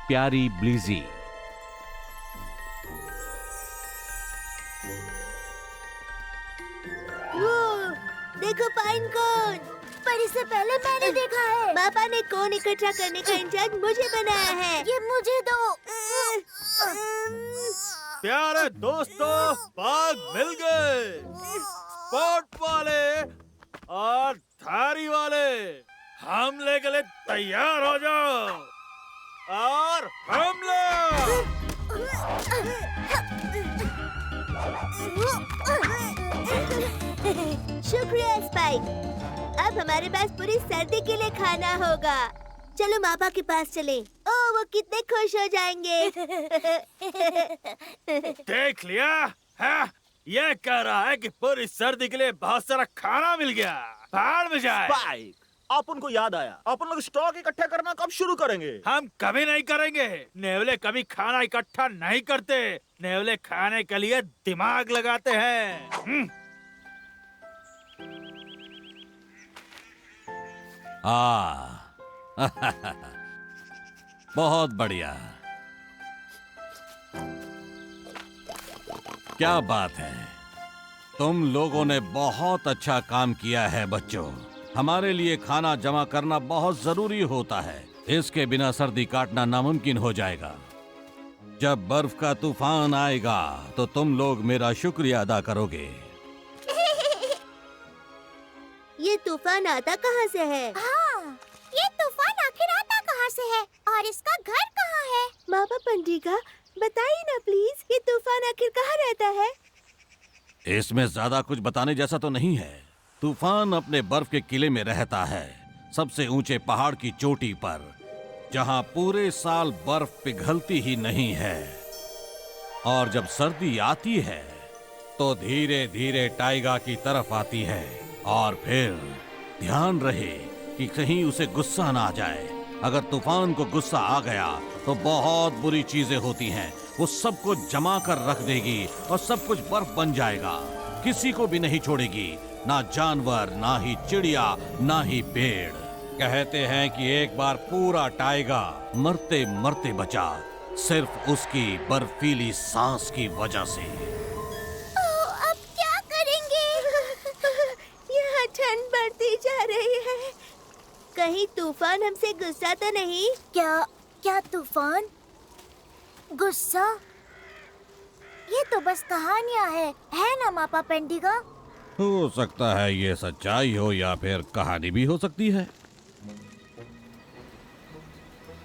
प्यारी ब्लीजी। देखो पाइन कोन, पर इससे पहले मैंने देखा है। पापा ने कोन इकट्ठा करने का इंचार्ज मुझे बनाया है। ये मुझे दो। प्यारे दोस्तों, बाग मिल गए। स्पॉट वाले और धारी वाले हमले के लिए तैयार हो जाओ और हमला। शुक्रिया स्पाइक। अब हमारे पास पूरी सर्दी के लिए खाना होगा। चलो मापा के पास चलें। ओह, वो कितने खुश हो जाएंगे। देख लिया है? ये कह रहा है कि पूरी सर्दी के लिए बहुत सारा खाना मिल गया। भाड़ में जाए। स्पाइक, आप उनको याद आया, अपन लोग स्टॉक इकट्ठा करना कब शुरू करेंगे? हम कभी नहीं करेंगे। नेवले कभी खाना इकट्ठा नहीं करते। नेवले खाने के लिए दिमाग लगाते हैं। बहुत बढ़िया। क्या बात है, तुम लोगों ने बहुत अच्छा काम किया है बच्चों। हमारे लिए खाना जमा करना बहुत जरूरी होता है। इसके बिना सर्दी काटना नामुमकिन हो जाएगा। जब बर्फ का तूफान आएगा तो तुम लोग मेरा शुक्रिया अदा करोगे। ये तूफान आता कहाँ से है? हाँ, ये तूफान आखिर आता कहाँ से है और इसका घर कहाँ है? मापा पंडिगा, बताइए ना प्लीज, ये तूफान आखिर कहाँ रहता है? इसमें ज्यादा कुछ बताने जैसा तो नहीं है। तूफान अपने बर्फ के किले में रहता है, सबसे ऊंचे पहाड़ की चोटी पर, जहां पूरे साल बर्फ पिघलती ही नहीं है। और जब सर्दी आती है तो धीरे धीरे टाइगा की तरफ आती है। और फिर ध्यान रहे कि कहीं उसे गुस्सा ना आ जाए। अगर तूफान को गुस्सा आ गया तो बहुत बुरी चीजें होती हैं। वो सब कुछ जमा कर रख देगी और सब कुछ बर्फ बन जाएगा। किसी को भी नहीं छोड़ेगी, ना जानवर, ना ही चिड़िया, ना ही पेड़। कहते हैं कि एक बार पूरा टाइगा मरते मरते बचा, सिर्फ उसकी बर्फीली सांस की वजह से। अब क्या करेंगे? यहाँ ठंड बढ़ती जा रही है। कहीं तूफान हमसे गुस्सा तो नहीं? क्या तूफान? गुस्सा? ये तो बस कहानियाँ है ना मापा पेंडिगा? हो सकता है ये सच्चाई हो या फिर कहानी भी हो सकती है।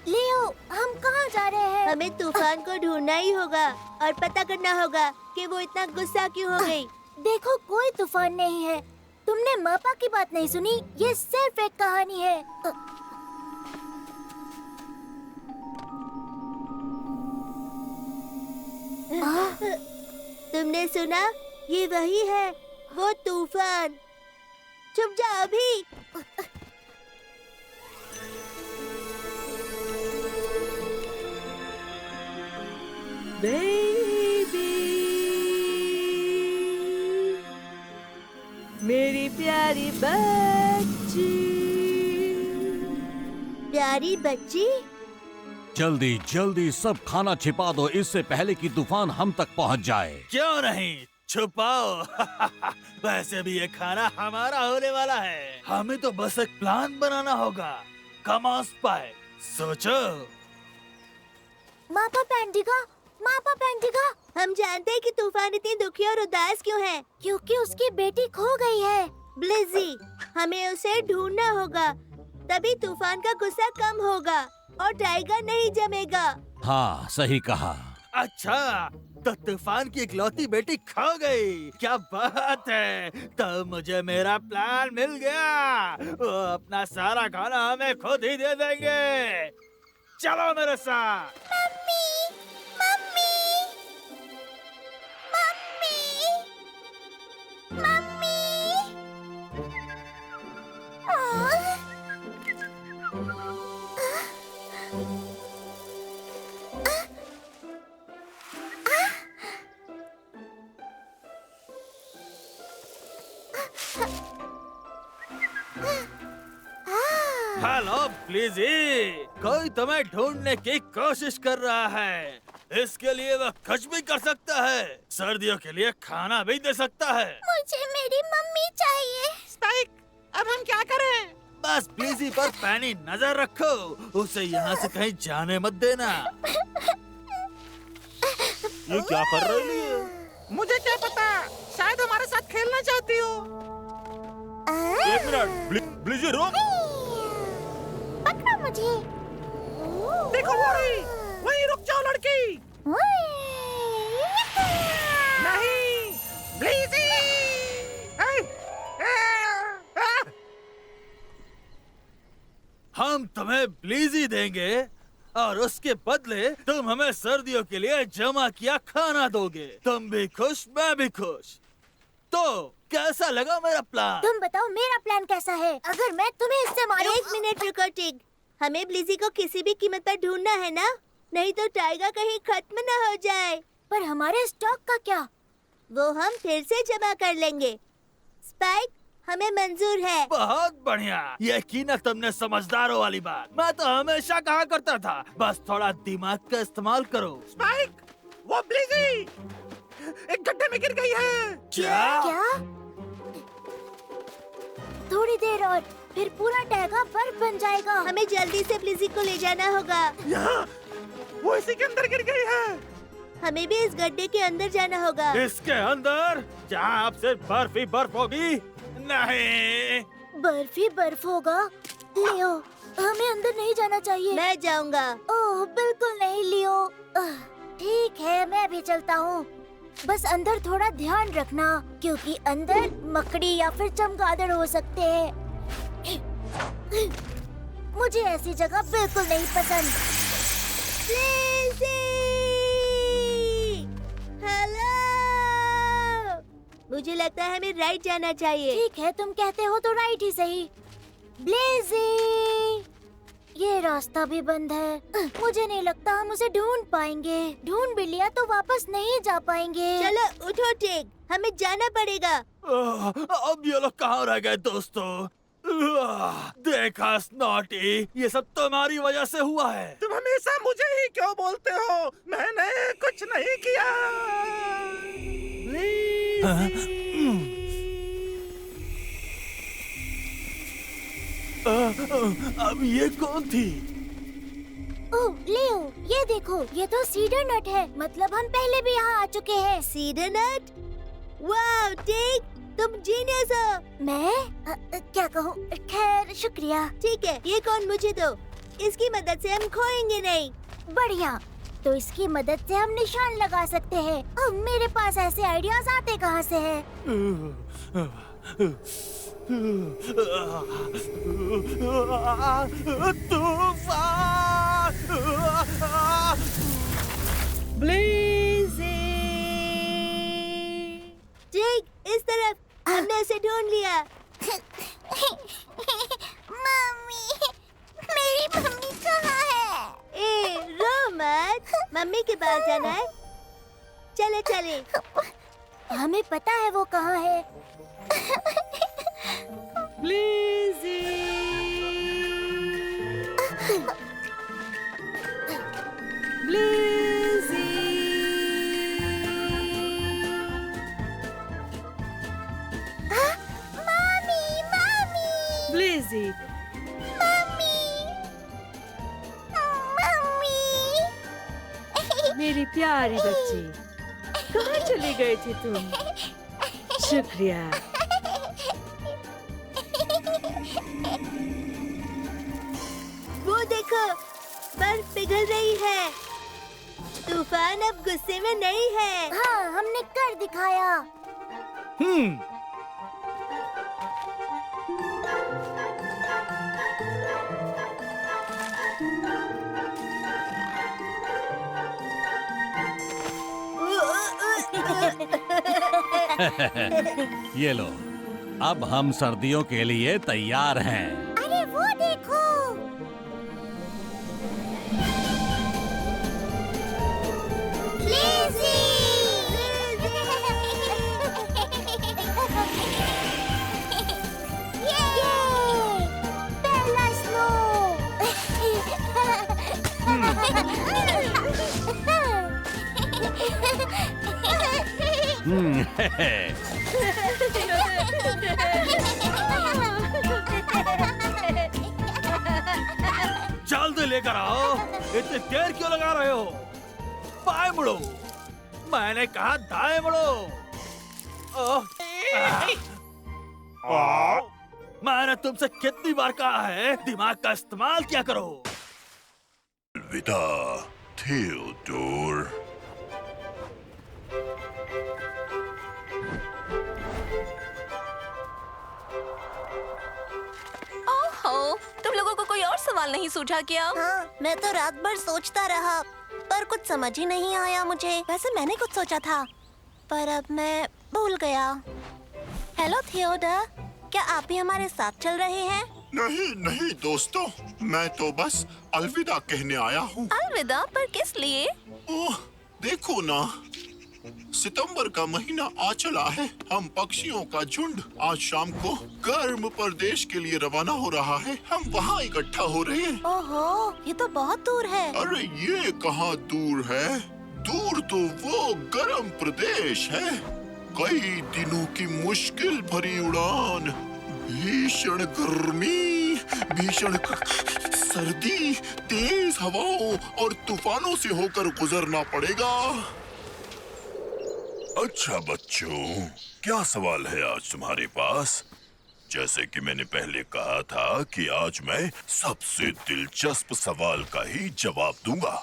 लियो, हम कहाँ जा रहे हैं? हमें तूफान को ढूंढना ही होगा और पता करना होगा कि वो इतना गुस्सा क्यों हो गई। देखो, कोई तूफान नहीं है। तुमने मापा की बात नहीं सुनी? ये सिर्फ एक कहानी है। तुमने सुना? ये वही है, वो तूफान। चुप जा अभी। बेबी, मेरी प्यारी बच्ची। प्यारी बच्ची? जल्दी जल्दी सब खाना छिपा दो, इससे पहले कि तूफान हम तक पहुंच जाए। क्यों नहीं, छुपाओ। वैसे भी ये खाना हमारा होने वाला है। हमें तो बस एक प्लान बनाना होगा। कम ऑन स्पाइक, सोचो। मापा पेंडिगा, हम जानते हैं कि तूफान इतनी दुखी और उदास क्यों है। क्योंकि उसकी बेटी खो गई है, ब्लिज़ी। हमें उसे ढूंढना होगा, तभी तूफान का गुस्सा कम होगा और टाइगर नहीं जमेगा। हाँ, सही कहा। अच्छा, तो तूफान की इकलौती बेटी खो गई। क्या बात है, तो मुझे मेरा प्लान मिल गया। वो अपना सारा खाना हमें खुद ही दे देंगे। चलो मेरे साथ। हेलो ब्लिज़ी, कोई तुम्हें ढूंढने की कोशिश कर रहा है। इसके लिए वह कुछ भी कर सकता है। सर्दियों के लिए खाना भी दे सकता है। मुझे मेरी मम्मी चाहिए। स्पाइक, अब हम क्या करें? बस ब्लिज़ी पर पैनी नजर रखो। उसे यहाँ से कहीं जाने मत देना। ये क्या कर रही है? मुझे क्या पता, शायद हमारे साथ खेलना चाहती हो। एक मिनट, ब्लिज़ी रुक। पकड़ो मुझे। देखो वो रही, वहीं रुक जाओ लड़की। नहीं, ब्लिज़ी। हम तुम्हें ब्लिज़ी देंगे और उसके बदले तुम हमें सर्दियों के लिए जमा किया खाना दोगे। तुम भी खुश, मैं भी खुश। तो कैसा लगा मेरा प्लान? तुम बताओ मेरा प्लान कैसा है? अगर मैं तुम्हें इससे मारूं? 1 मिनट रुको टिग। हमें ब्लिज़ी को किसी भी कीमत पर ढूंढना है ना, नहीं तो टाइगर कहीं खत्म न हो जाए। पर हमारे स्टॉक का क्या? वो हम फिर से जमा कर लेंगे। स्पाइक, हमें मंजूर है। बहुत बढ़िया, ये की ना तुमने समझदारों वाली बात। मैं तो हमेशा कहा करता था, बस थोड़ा दिमाग का इस्तेमाल करो। स्पाइक, वो ब्लिज़ी एक गड्ढे में गिर गई है। क्या? थोड़ी देर और फिर पूरा टैगा बर्फ बन जाएगा। हमें जल्दी से ब्लिज़ी को ले जाना होगा। यहाँ, वो इसी के अंदर गिर गई है। हमें भी इस गड्ढे के अंदर जाना होगा। इसके अंदर जहाँ अब सिर्फ बर्फ ही बर्फ होगी। नहीं, बर्फ ही बर्फ होगा। लियो, हमें अंदर नहीं जाना चाहिए। मैं जाऊंगा। ओह बिल्कुल नहीं लियो। ठीक है, मैं भी चलता हूँ। बस अंदर थोड़ा ध्यान रखना, क्योंकि अंदर मकड़ी या फिर चमगादड़ हो सकते हैं। मुझे ऐसी जगह बिल्कुल नहीं पसंद। हेलो, मुझे लगता है हमें राइट जाना चाहिए। ठीक है, तुम कहते हो तो राइट ही सही। ब्लिज़ी, ये रास्ता भी बंद है। मुझे नहीं लगता हम उसे ढूंढ पाएंगे। ढूंढ भी लिया तो वापस नहीं जा पाएंगे। चलो उठो टिग, हमें जाना पड़ेगा। अब ये लोग कहाँ रह गए दोस्तों? देखा स्नॉटी, ये सब तुम्हारी वजह से हुआ है। तुम हमेशा मुझे ही क्यों बोलते हो? मैंने कुछ नहीं किया। अब ये कौन थी? ओह लियो, ये देखो, ये तो सीडर नट है। मतलब हम पहले भी यहाँ आ चुके हैं। सीडर नट? वाह टिग, तुम जीनियस हो। मैं क्या कहूँ? खैर शुक्रिया। ठीक है, ये कौन मुझे दो। इसकी मदद से हम खोएंगे नहीं। बढ़िया, तो इसकी मदद से हम निशान लगा सकते हैं। अब मेरे पास ऐसे आइडियाज आते कहाँ से हैं? ब्लिज़ी! ठीक, इस तरफ। हमने उसे ढूंढ लिया। मम्मी, मेरी मम्मी कहाँ है? ए, रो मत। मम्मी के पास जाना है। चले चले। हमें पता है वो कहाँ है। Blizzy! Blizzy! Mummy, mummy, Blizzy! Mummy, mummy. मेरी प्यारी बच्ची, कहाँ चली गई थी तुम? शुक्रिया। वो देखो, बर्फ पिघल रही है। तूफान अब गुस्से में नहीं है। हाँ, हमने कर दिखाया। ये लो, अब हम सर्दियों के लिए तैयार हैं। अरे वो देखो, Lizzy! Yay! पहला स्नो! जल्दी लेकर आओ। इतनी देर क्यों लगा रहे हो? बाएं मुड़ो। मैंने कहा दाएं मुड़ो। मैंने तुमसे कितनी बार कहा है दिमाग का इस्तेमाल किया करो। अलविदा थियोडोर। ओहो, तुम लोगों को कोई और सवाल नहीं सूझा क्या? हाँ, मैं तो रात भर सोचता रहा पर कुछ समझ ही नहीं आया मुझे। वैसे मैंने कुछ सोचा था पर अब मैं भूल गया। हेलो थियोडोर, क्या आप भी हमारे साथ चल रहे हैं? नहीं नहीं दोस्तों, मैं तो बस अलविदा कहने आया हूँ। अलविदा? पर किस लिए? ओह देखो ना, सितंबर का महीना आ चला है। हम पक्षियों का झुंड आज शाम को गर्म प्रदेश के लिए रवाना हो रहा है। हम वहाँ इकट्ठा हो रहे हैं। ओहो, ये तो बहुत दूर है। अरे ये कहाँ दूर है? दूर तो वो गर्म प्रदेश है। कई दिनों की मुश्किल भरी उड़ान, भीषण गर्मी, भीषण सर्दी, तेज हवाओं और तूफानों से होकर गुजरना पड़ेगा। अच्छा बच्चों, क्या सवाल है आज तुम्हारे पास? जैसे कि मैंने पहले कहा था कि आज मैं सबसे दिलचस्प सवाल का ही जवाब दूंगा।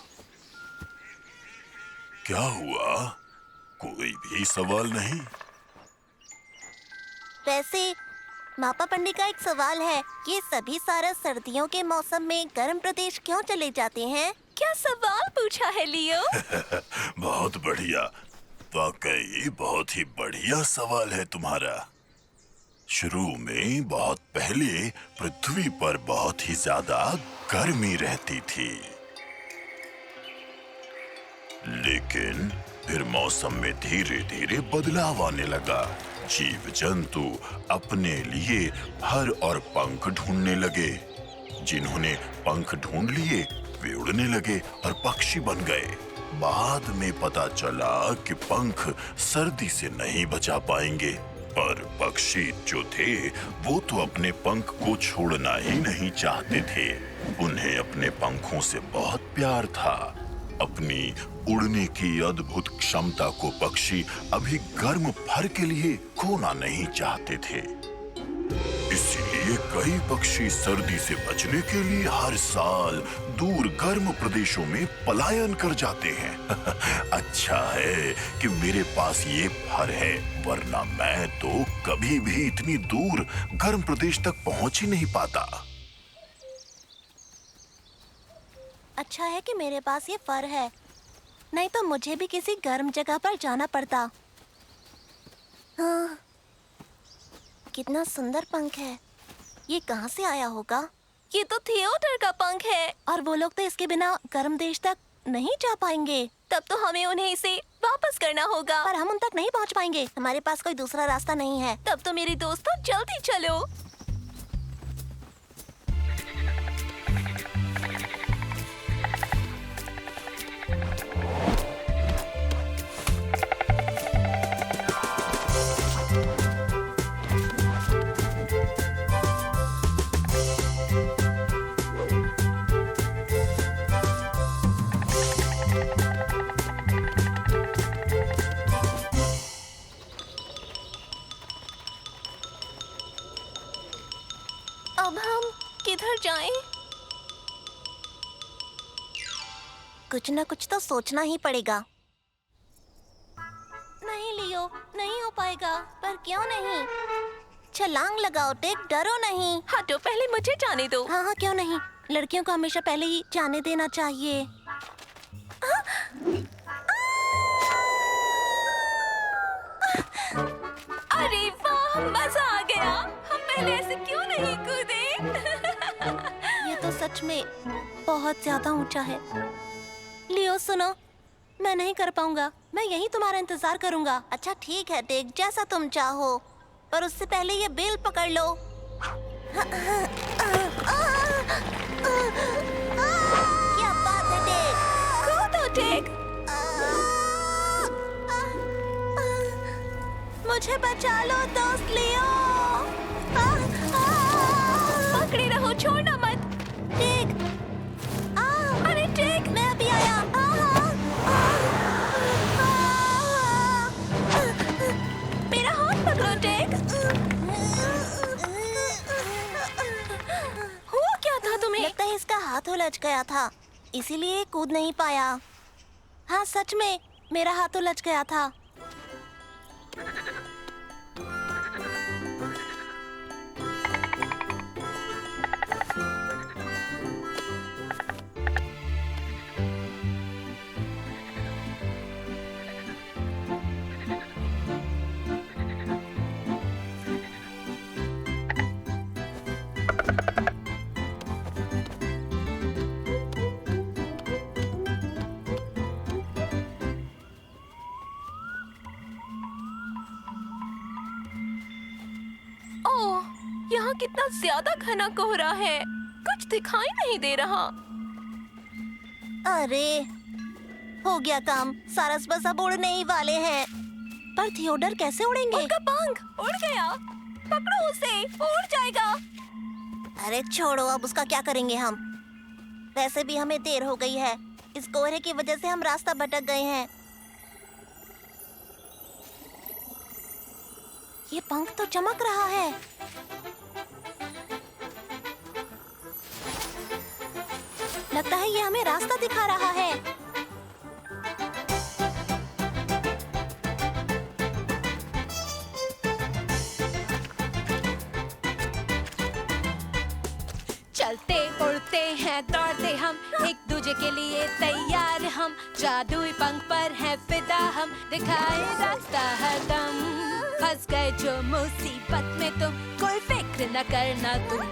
क्या हुआ? कोई भी सवाल नहीं? वैसे मापा पंडित का एक सवाल है, ये सभी सारा सर्दियों के मौसम में गर्म प्रदेश क्यों चले जाते हैं? क्या सवाल पूछा है लियो? बहुत बढ़िया, वाकई बहुत ही बढ़िया सवाल है तुम्हारा। शुरू में बहुत पहले पृथ्वी पर बहुत ही ज्यादा गर्मी रहती थी, लेकिन फिर मौसम में धीरे धीरे बदलाव आने लगा। जीव जंतु अपने लिए फर और पंख ढूंढने लगे। जिन्होंने पंख ढूंढ लिए वे उड़ने लगे और पक्षी बन गए। बाद में पता चला कि पंख सर्दी से नहीं बचा पाएंगे, पर पक्षी जो थे वो तो अपने पंख को छोड़ना ही नहीं चाहते थे। उन्हें अपने पंखों से बहुत प्यार था। अपनी उड़ने की अद्भुत क्षमता को पक्षी अभी गर्म फर के लिए खोना नहीं चाहते थे। इसलिए कई पक्षी सर्दी से बचने के लिए हर साल दूर गर्म प्रदेशों में पलायन कर जाते हैं। अच्छा है कि मेरे पास ये फर है, वरना मैं तो कभी भी इतनी दूर गर्म प्रदेश तक पहुंच ही नहीं पाता। अच्छा है कि मेरे पास ये फर है, नहीं तो मुझे भी किसी गर्म जगह पर जाना पड़ता। हाँ, कितना सुंदर पंख है। ये कहाँ से आया होगा? ये तो थियोडोर का पंख है। और वो लोग तो इसके बिना गर्म देश तक नहीं जा पाएंगे। तब तो हमें उन्हें इसे वापस करना होगा। पर हम उन तक नहीं पहुँच पाएंगे, हमारे पास कोई दूसरा रास्ता नहीं है। तब तो मेरे दोस्तों जल्दी चलो। अब हम किधर जाएं? कुछ न कुछ तो सोचना ही पड़ेगा। नहीं लियो, नहीं हो पाएगा। पर क्यों नहीं? छलांग लगाओ टेक, डरो नहीं। हटो, पहले मुझे जाने दो। हाँ हाँ, क्यों नहीं। लड़कियों को हमेशा पहले ही जाने देना चाहिए। अरे वाह, मजा आ गया। हम पहले ऐसे क्यों नहीं कूदे? ये तो सच में बहुत ज्यादा ऊंचा है। लियो सुनो, मैं नहीं कर पाऊंगा। मैं यहीं तुम्हारा इंतजार करूंगा। अच्छा ठीक है टेक, जैसा तुम चाहो, पर उससे पहले ये बेल पकड़ लो। क्या बात है टेक? मुझे बचा लो दोस्त लियो। पकड़े रहो, छोड़ना मत। टेक, अरे टेक, मैं अभी आया। मेरा हाथ पकड़ो टेक। हुआ क्या था तुम्हें? लगता है इसका हाथ उलझ गया था, इसीलिए कूद नहीं पाया। हाँ सच में, मेरा हाथ उलझ गया था। ओह, यहाँ कितना ज्यादा घना कोहरा है, कुछ दिखाई नहीं दे रहा। अरे हो गया काम, सारस बस अब उड़ने ही वाले हैं। पर थियोडर कैसे उड़ेंगे? उनका पंख उड़ गया, पकड़ो उसे, उड़ जाएगा। अरे छोड़ो, अब उसका क्या करेंगे हम? वैसे भी हमें देर हो गई है, इस कोहरे की वजह से हम रास्ता भटक गए हैं। ये पंख तो चमक रहा है। लगता है ये हमें रास्ता दिखा रहा है। चलते उड़ते हैं, दौड़ते हम, एक दूजे के लिए तैयार हम, जादुई पंख पर है फिदा हम, दिखाए रास्ता हरदम। फंस गए जो मुसीबत में तुम, कोई फिक्र न करना तुम,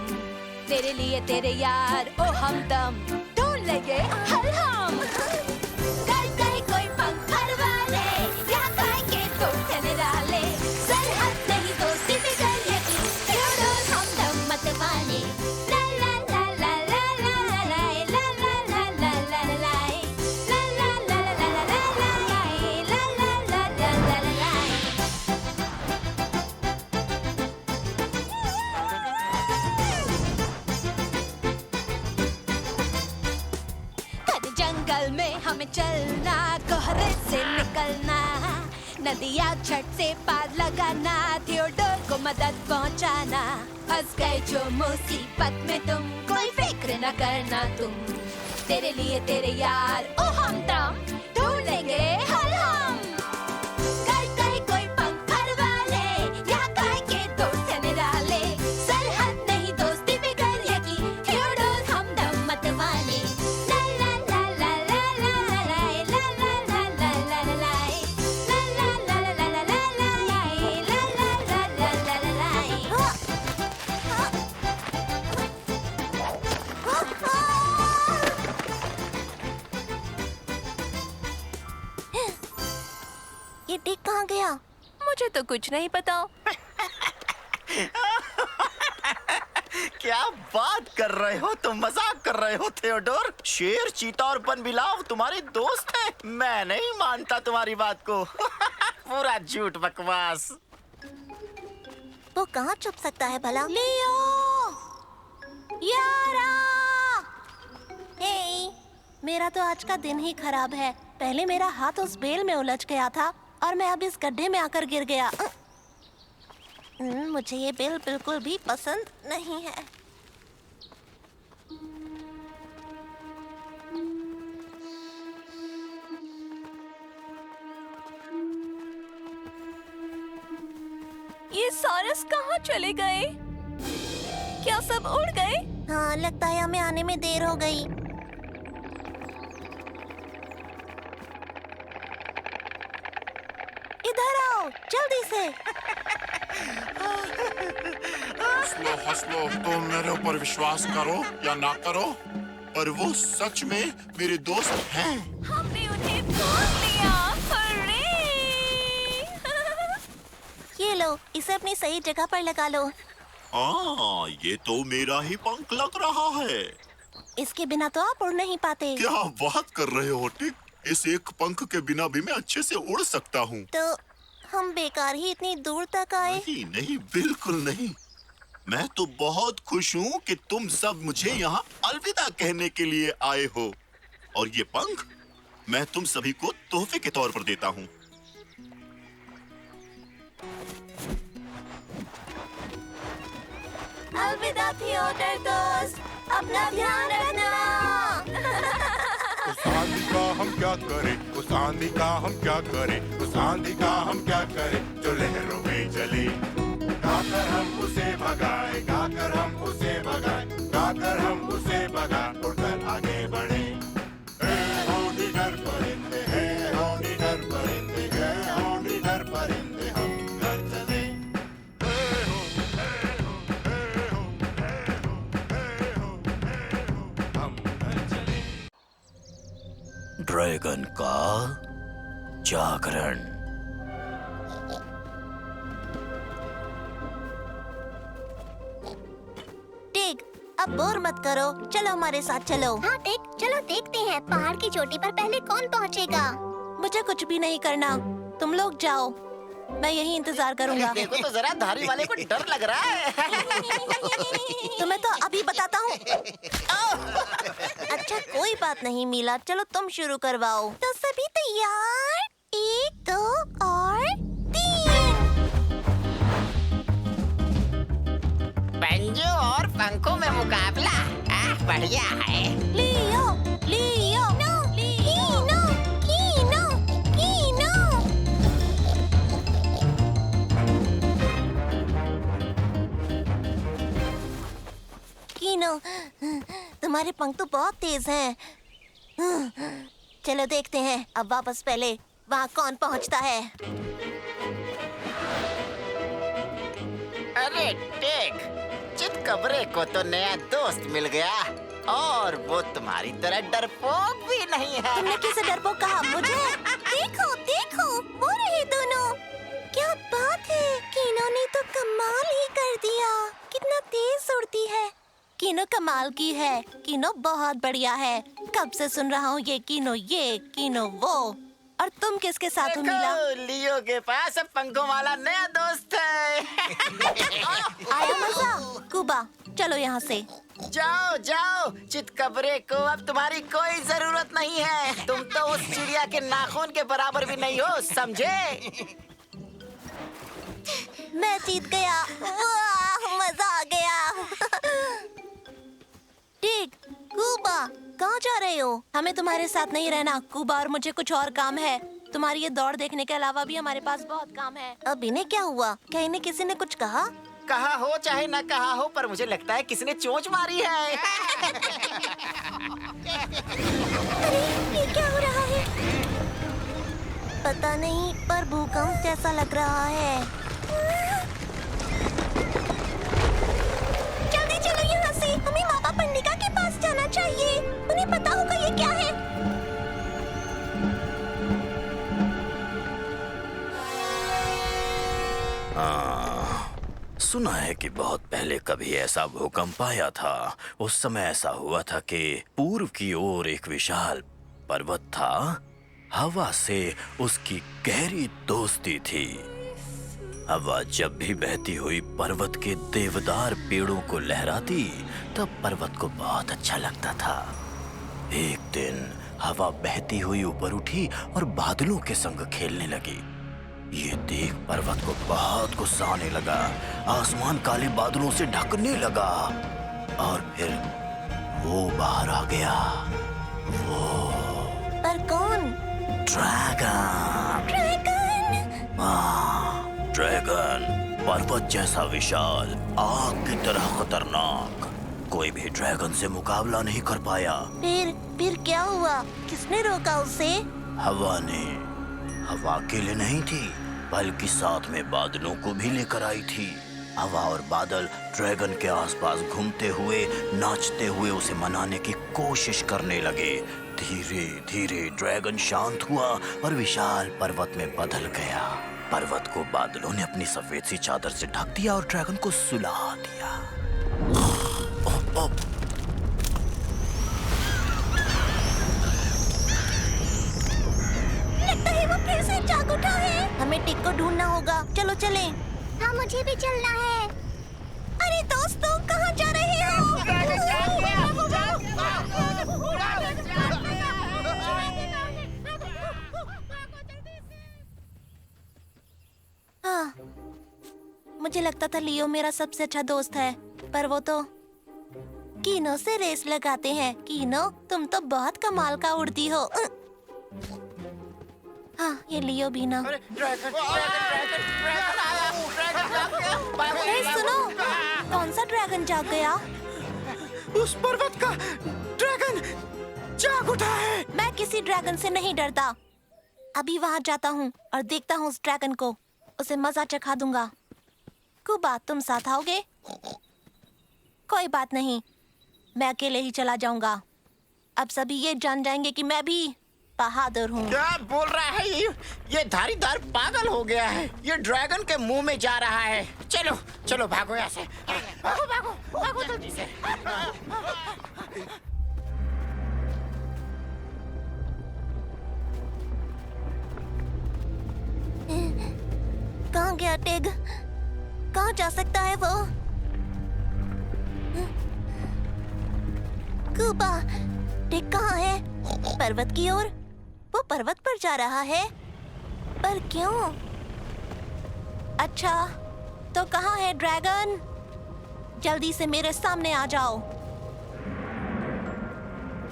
तेरे लिए तेरे यार ओ हमदम, ढूंढ लेंगे हर हम। कर गए कोई पंख परवाले, या खाएंगे तो निराले, सरहद नहीं दोस्ती बिगड़ यकीन, क्यों हमदम मत माने। जंगल में हमें चलना, कोहरे से निकलना, नदियाँ छट से पार लगाना, थियोडोर को मदद पहुँचाना। फंस गए जो मुसीबत में तुम, कोई फिक्र न करना तुम, तेरे लिए तेरे यार ओ हमदम, ढूंढ लेंगे हर हम। कर गए कोई पंख परवाले, यहाँ खाएंगे दोस्त निराले, सरहद नहीं दोस्ती बिगड़ यकीन, थियोडोर हमदम मत माने। ये टिक कहाँ गया? मुझे तो कुछ नहीं पता। क्या बात कर रहे हो तुम, मजाक कर रहे हो थियोडोर? शेर, चीता और बनबिलाव तुम्हारे दोस्त हैं? मैं नहीं मानता तुम्हारी बात को। पूरा झूठ बकवास। वो कहाँ छुप सकता है भला? लियो, यारा। हे, मेरा तो आज का दिन ही खराब है। पहले मेरा हाथ उस बेल में उलझ गया था और मैं अब इस गड्ढे में आकर गिर गया। मुझे ये बेल बिल्कुल भी पसंद नहीं है। ये सारस कहाँ चले गए? क्या सब उड़ गए? हाँ, लगता है हमें आने में देर हो गई। इधर आओ, जल्दी से। हंस लो, तुम मेरे ऊपर विश्वास करो या ना करो, पर वो सच में मेरे दोस्त हैं। हमने उन्हें ढूंढ लिया। हर्रे! ये लो, इसे अपनी सही जगह पर लगा लो। हाँ, ये तो मेरा ही पंख लग रहा है। इसके बिना तो आप उड़ नहीं पाते। क्या बात कर रहे हो टिक? इस एक पंख के बिना भी मैं अच्छे से उड़ सकता हूँ। तो हम बेकार ही इतनी दूर तक आए। नहीं नहीं, बिल्कुल नहीं। मैं तो बहुत खुश हूँ कि तुम सब मुझे यहाँ अलविदा कहने के लिए आए हो। और ये पंख मैं तुम सभी को तोहफे के तौर पर देता हूँ। अलविदा थिएटर दोस्त, अपना ध्यान रखना। उस आंधी का हम क्या करें, उस आंधी का हम क्या करें, उस आंधी का हम क्या करें जो लहरों में चले। गाकर हम उसे भगाए, गाकर हम उसे भगाए, गाकर हम उसे भगा उड़कर आगे बढ़े। हे हो निडर परिंदे, हे हो निडर परिंदे, हे हो निडर परिंदे, हम घर चले। हे हो, हे हो, हे हो, हे हो, हे हो, हे हो, हम घर चले। ड्रैगन का जागरण। टिग, अब बोर मत करो, चलो हमारे साथ चलो। हाँ टिक, चलो देखते हैं पहाड़ की चोटी पर पहले कौन पहुँचेगा। मुझे कुछ भी नहीं करना, तुम लोग जाओ, मैं यही इंतजार करूंगा। देखो तो जरा, धारी वाले को डर लग रहा है। तुम्हें तो अभी बताता हूँ। अच्छा कोई बात नहीं मीला, चलो तुम शुरू करवाओ। तो सभी तैयार? 1, 2 और 3। पंजों और पंखों में मुकाबला। बढ़िया है। लियो, लियो, कीनो, कीनो, कीनो। कीनो, तुम्हारे पंख तो बहुत तेज हैं। चलो देखते हैं, अब वापस पहले वहाँ कौन पहुँचता है। अरे टिक, चितकबरे को तो नया दोस्त मिल गया और वो तुम्हारी तरह डरपोक भी नहीं है। तुमने किसे डरपोक कहा? मुझे? देखो देखो, वो रहे दोनों। क्या बात है, कीनो ने तो कमाल ही कर दिया। कितना तेज उड़ती है। कीनो कमाल की है, कीनो बहुत बढ़िया है। कब से सुन रहा हूँ ये कीनो ये, कीनो वो। और तुम किसके साथ हो मीला? लियो के पास अब पंखों वाला नया दोस्त है। आया मजा? कुबा, चलो यहाँ से। जाओ जाओ, चितकबरे को अब तुम्हारी कोई जरूरत नहीं है। तुम तो उस चिड़िया के नाखून के बराबर भी नहीं हो, समझे? मैं जीत गया। वाह, मजा आ गया। टिक, कुबा, कहाँ जा रहे हो? हमें तुम्हारे साथ नहीं रहना, कुबा, और मुझे कुछ और काम है। तुम्हारी ये दौड़ देखने के अलावा भी हमारे पास बहुत काम है। अब इन्हें क्या हुआ? क्या इन्हें किसी ने कुछ कहा? कहा हो चाहे न कहा हो, पर मुझे लगता है किसी ने चोंच मारी है। अरे, ये क्या हो रहा है? पता नहीं, पर भूकंप जैसा लग रहा है। जल्दी चलो यहाँ से, हमें मामा पंडिका के पास जाना चाहिए। उन्हें पता होगा ये क्या है। सुना है कि बहुत पहले कभी ऐसा भूकंप आया था। उस समय ऐसा हुआ था कि पूर्व की ओर एक विशाल पर्वत था। हवा से उसकी गहरी दोस्ती थी। हवा जब भी बहती हुई पर्वत के देवदार पेड़ों को लहराती, तब पर्वत को बहुत अच्छा लगता था। एक दिन हवा बहती हुई ऊपर उठी और बादलों के संग खेलने लगी। ये देख पर्वत को बहुत गुस्सा आने लगा। आसमान काले बादलों से ढकने लगा और फिर वो बाहर आ गया। वो पर कौन? ड्रैगन। ड्रैगन? हाँ, ड्रैगन, पर्वत जैसा विशाल, आग की तरह खतरनाक। कोई भी ड्रैगन से मुकाबला नहीं कर पाया। फिर क्या हुआ? किसने रोका उसे? हवा ने। हवा अकेले नहीं थी, बल्कि साथ में बादलों को भी लेकर आई थी। हवा और बादल ड्रैगन के आसपास घूमते हुए, नाचते हुए उसे मनाने की कोशिश करने लगे। धीरे धीरे ड्रैगन शांत हुआ और विशाल पर्वत में बदल गया। पर्वत को बादलों ने अपनी सफेद सी चादर से ढक दिया और ड्रैगन को सुला दिया। लगता है वो फिर से जाग उठा है। हमें टिक को ढूंढना होगा। चलो चलें। हाँ, मुझे भी चलना है। अरे दोस्तों, कहाँ जा रहे हो? हाँ, मुझे लगता था लियो मेरा सबसे अच्छा दोस्त है, पर वो तो कीनो से रेस लगाते हैं। कीनो, तुम तो बहुत कमाल का उड़ती हो। हाँ, ये लियो भी ना। अरे सुनो, कौन सा ड्रैगन जाग गया? उस पर्वत का ड्रैगन जाग उठा है। मैं किसी ड्रैगन से नहीं डरता। अभी वहाँ जाता हूँ और देखता हूँ उस ड्रैगन को। उसे मजा चखा दूंगा। कुबा, तुम साथ आओगे? कोई बात नहीं, मैं अकेले ही चला जाऊंगा। अब सभी ये जान जाएंगे कि मैं भी बहादुर हूँ। क्या बोल रहा है ये धारीदार पागल हो गया है। ये ड्रैगन के मुंह में जा रहा है। चलो चलो, भागो यहाँ से। भागो भागो भागो जल्दी से। कहाँ गया टिग? कहाँ जा सकता है वो? कुबा, टिग कहाँ है? पर्वत की ओर? वो पर्वत पर जा रहा है, पर क्यों? अच्छा, तो कहाँ है ड्रैगन? जल्दी से मेरे सामने आ जाओ।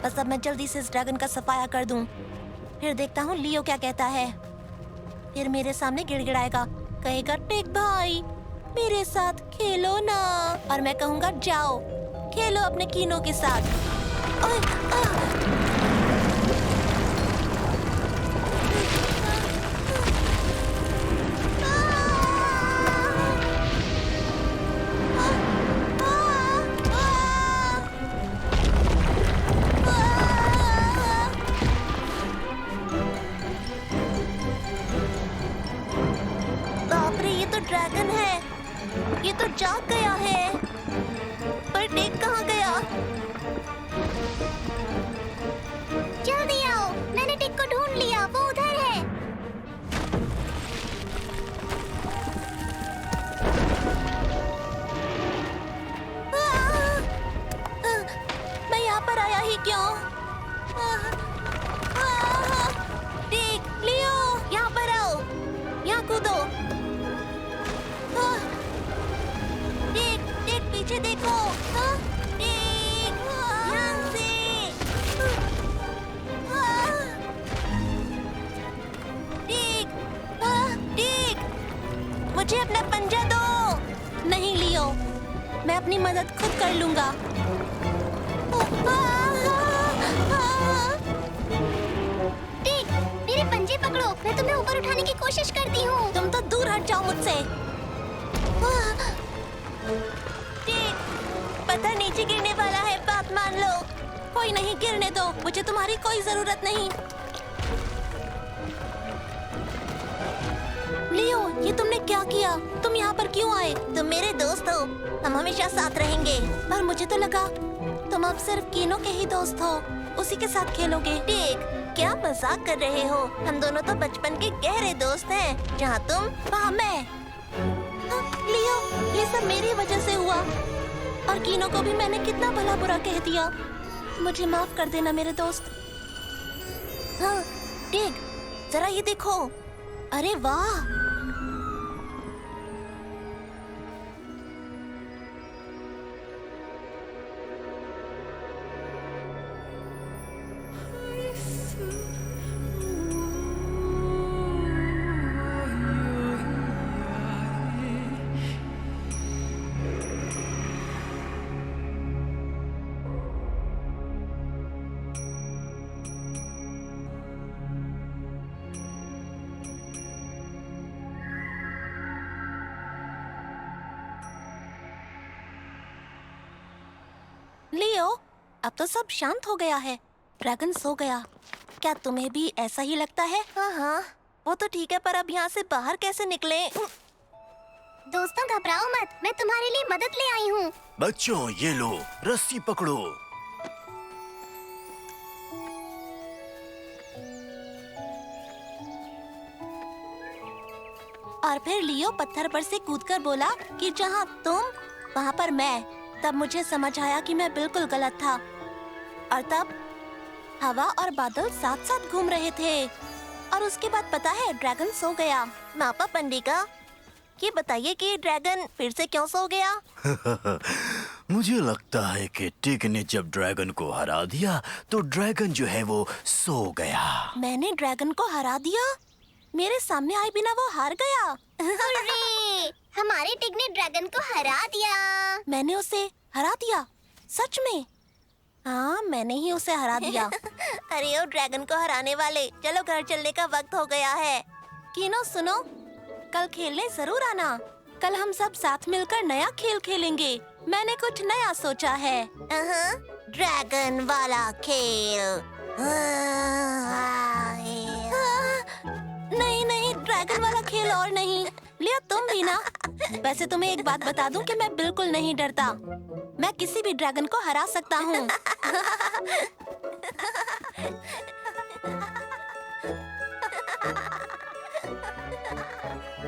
बस अब मैं जल्दी से इस ड्रैगन का सफाया कर दूं। फिर देखता हूँ लियो क्या कहता है। फिर मेरे सामने गिड़गिड़ाएगा, कहेगा टिग भाई मेरे साथ खेलो ना। और मैं कहूँगा जाओ खेलो अपने कीनो के साथ। ओए, बाप रे, ये तो ड्रैगन है। ये तो जाग गया है। पर टिग कहाँ गया? जल्दी आओ, मैंने टिक को ढूंढ लिया। वो उधर है। मैं यहाँ पर आया ही क्यों? टिग, लियो, यहाँ पर आओ। यहाँ कूदो। टिग, टिग पीछे देखो। टिग, यहाँ से। टिग, टिग, मुझे अपना पंजा दो। नहीं लियो, मैं अपनी मदद खुद कर लूंगा। टिक, मेरे पंजे पकड़ो। मैं तुम्हें ऊपर उठाने की कोशिश करती हूँ। तुम तो दूर हट जाओ मुझसे। टिक, पता नीचे गिरने वाला है, बात मान लो। कोई नहीं, गिरने दो, मुझे तुम्हारी कोई जरूरत नहीं। लियो, ये तुमने क्या किया? तुम यहाँ पर क्यों आए? तुम मेरे दोस्त हो, हम हमेशा साथ रहेंगे। पर मुझे तो लगा तुम अब सिर्फ कीनो के ही दोस्त हो, उसी के साथ खेलोगे। टिक, क्या मजाक कर रहे हो? हम दोनों तो बचपन के गहरे दोस्त हैं। जहाँ तुम, वहाँ मैं। लियो, ये सब मेरी वजह से हुआ। और कीनो को भी मैंने कितना भला बुरा कह दिया। मुझे माफ कर देना मेरे दोस्त। हाँ, टिक, जरा ये देखो। अरे वाह, लियो, अब तो सब शांत हो गया है। ड्रैगन सो गया। क्या तुम्हें भी ऐसा ही लगता है? हाँ हाँ, वो तो ठीक है, पर अब यहाँ से बाहर कैसे निकले? दोस्तों, घबराओ मत, मैं तुम्हारे लिए मदद ले आई हूँ। बच्चों, ये लो, रस्सी पकड़ो। और फिर लियो पत्थर पर से कूदकर बोला कि जहाँ तुम वहाँ पर मैं। तब मुझे समझ आया कि मैं बिल्कुल गलत था। और तब हवा और बादल साथ साथ घूम रहे थे। और उसके बाद पता है ड्रैगन सो गया। मापा पंडिका, ये बताइए कि ड्रैगन फिर से क्यों सो गया? मुझे लगता है कि टिग ने जब ड्रैगन को हरा दिया तो ड्रैगन जो है वो सो गया। मैंने ड्रैगन को हरा दिया? मेरे सामने आए बिना वो हार गया। हुर्रे! हमारे टिग ने ड्रैगन को हरा दिया। मैंने उसे हरा दिया? सच में? हाँ, मैंने ही उसे हरा दिया। अरे ओ ड्रैगन को हराने वाले, चलो घर चलने का वक्त हो गया है। कीनो सुनो, कल खेलने जरूर आना। कल हम सब साथ मिलकर नया खेल खेलेंगे। मैंने कुछ नया सोचा है। ड्रैगन वाला खेल। नहीं नहीं, ड्रैगन वाला खेल और नहीं। लियो तुम भी ना। वैसे तुम्हें एक बात बता दूं कि मैं बिल्कुल नहीं डरता। मैं किसी भी ड्रैगन को हरा सकता हूँ।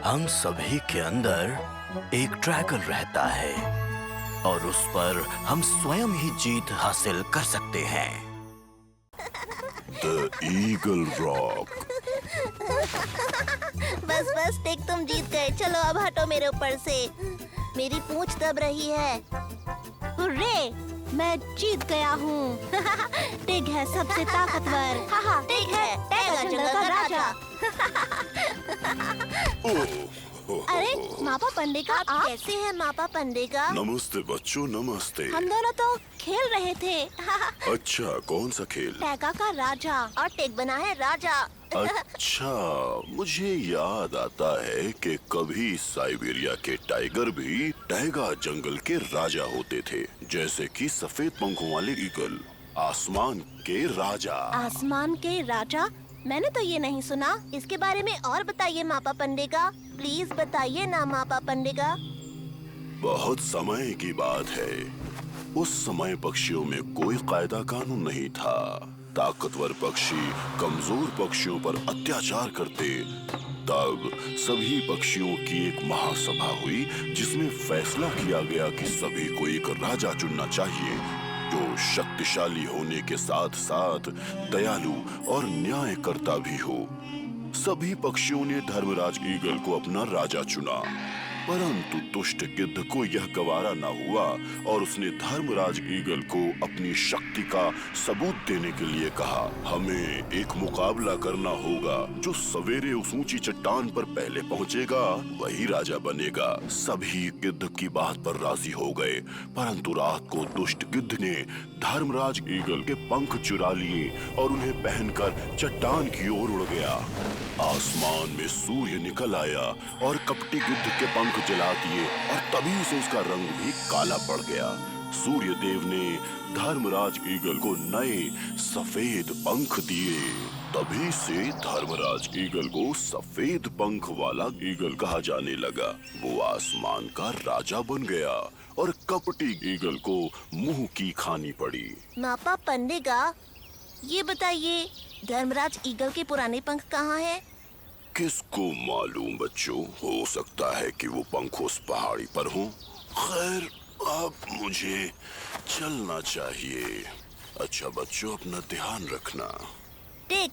हम सभी के अंदर एक ड्रैगन रहता है और उस पर हम स्वयं ही जीत हासिल कर सकते हैं। The eagle rock. बस बस टिग, तुम जीत गए। चलो अब हटो मेरे ऊपर से। मेरी पूंछ दब रही है। हुर्रे! मैं जीत गया हूँ। टिग है सबसे ताकतवर। हाँ, टिग है जंगल का राजा। अरे मापा पंडिका, आप कैसे हैं मापा पंडिका? नमस्ते बच्चों, नमस्ते। हम दोनों तो खेल रहे थे। अच्छा, कौन सा खेल? टैगा का राजा, और टिग बना है राजा। अच्छा, मुझे याद आता है कि कभी साइबेरिया के टाइगर भी टैगा जंगल के राजा होते थे, जैसे कि सफेद पंखों वाले ईगल, आसमान के राजा। आसमान के राजा? मैंने तो ये नहीं सुना। इसके बारे में और बताइए मापा पंडिका। प्लीज बताइए ना मापा पंडिका। बहुत समय की बात है। उस समय पक्षियों में कोई कायदा कानून नहीं था। ताकतवर पक्षी कमजोर पक्षियों पर अत्याचार करते। तब सभी पक्षियों की एक महासभा हुई जिसमें फैसला किया गया कि सभी को एक राजा चुनना चाहिए जो शक्तिशाली होने के साथ साथ दयालु और न्यायकर्ता भी हो। सभी पक्षियों ने धर्मराज ईगल को अपना राजा चुना, परंतु दुष्ट गिद्ध को यह गवारा न हुआ और उसने धर्मराज ईगल को अपनी शक्ति का सबूत देने के लिए कहा। हमें एक मुकाबला करना होगा। जो सवेरे उस ऊंची चट्टान पर पहले पहुंचेगा वही राजा बनेगा। सभी गिद्ध की बात पर राजी हो गए, परंतु रात को दुष्ट गिद्ध ने धर्मराज ईगल के पंख चुरा लिए और उन्हें पहनकर चट्टान की ओर उड़ गया। आसमान में सूर्य निकल आया और कपटी गिद्ध के पंख जला दिए और तभी से उसका रंग भी काला पड़ गया। सूर्य देव ने धर्मराज ईगल को नए सफेद पंख दिए। तभी से धर्मराज ईगल को सफेद पंख वाला ईगल कहा जाने लगा। वो आसमान का राजा बन गया और कपटी ईगल को मुंह की खानी पड़ी। मापा पंडिगा, ये बताइए धर्मराज ईगल के पुराने पंख कहाँ हैं? किसको मालूम बच्चों, हो सकता है कि वो पंख उस पहाड़ी पर हो। खैर, अब मुझे चलना चाहिए। अच्छा बच्चों, अपना ध्यान रखना। टिग,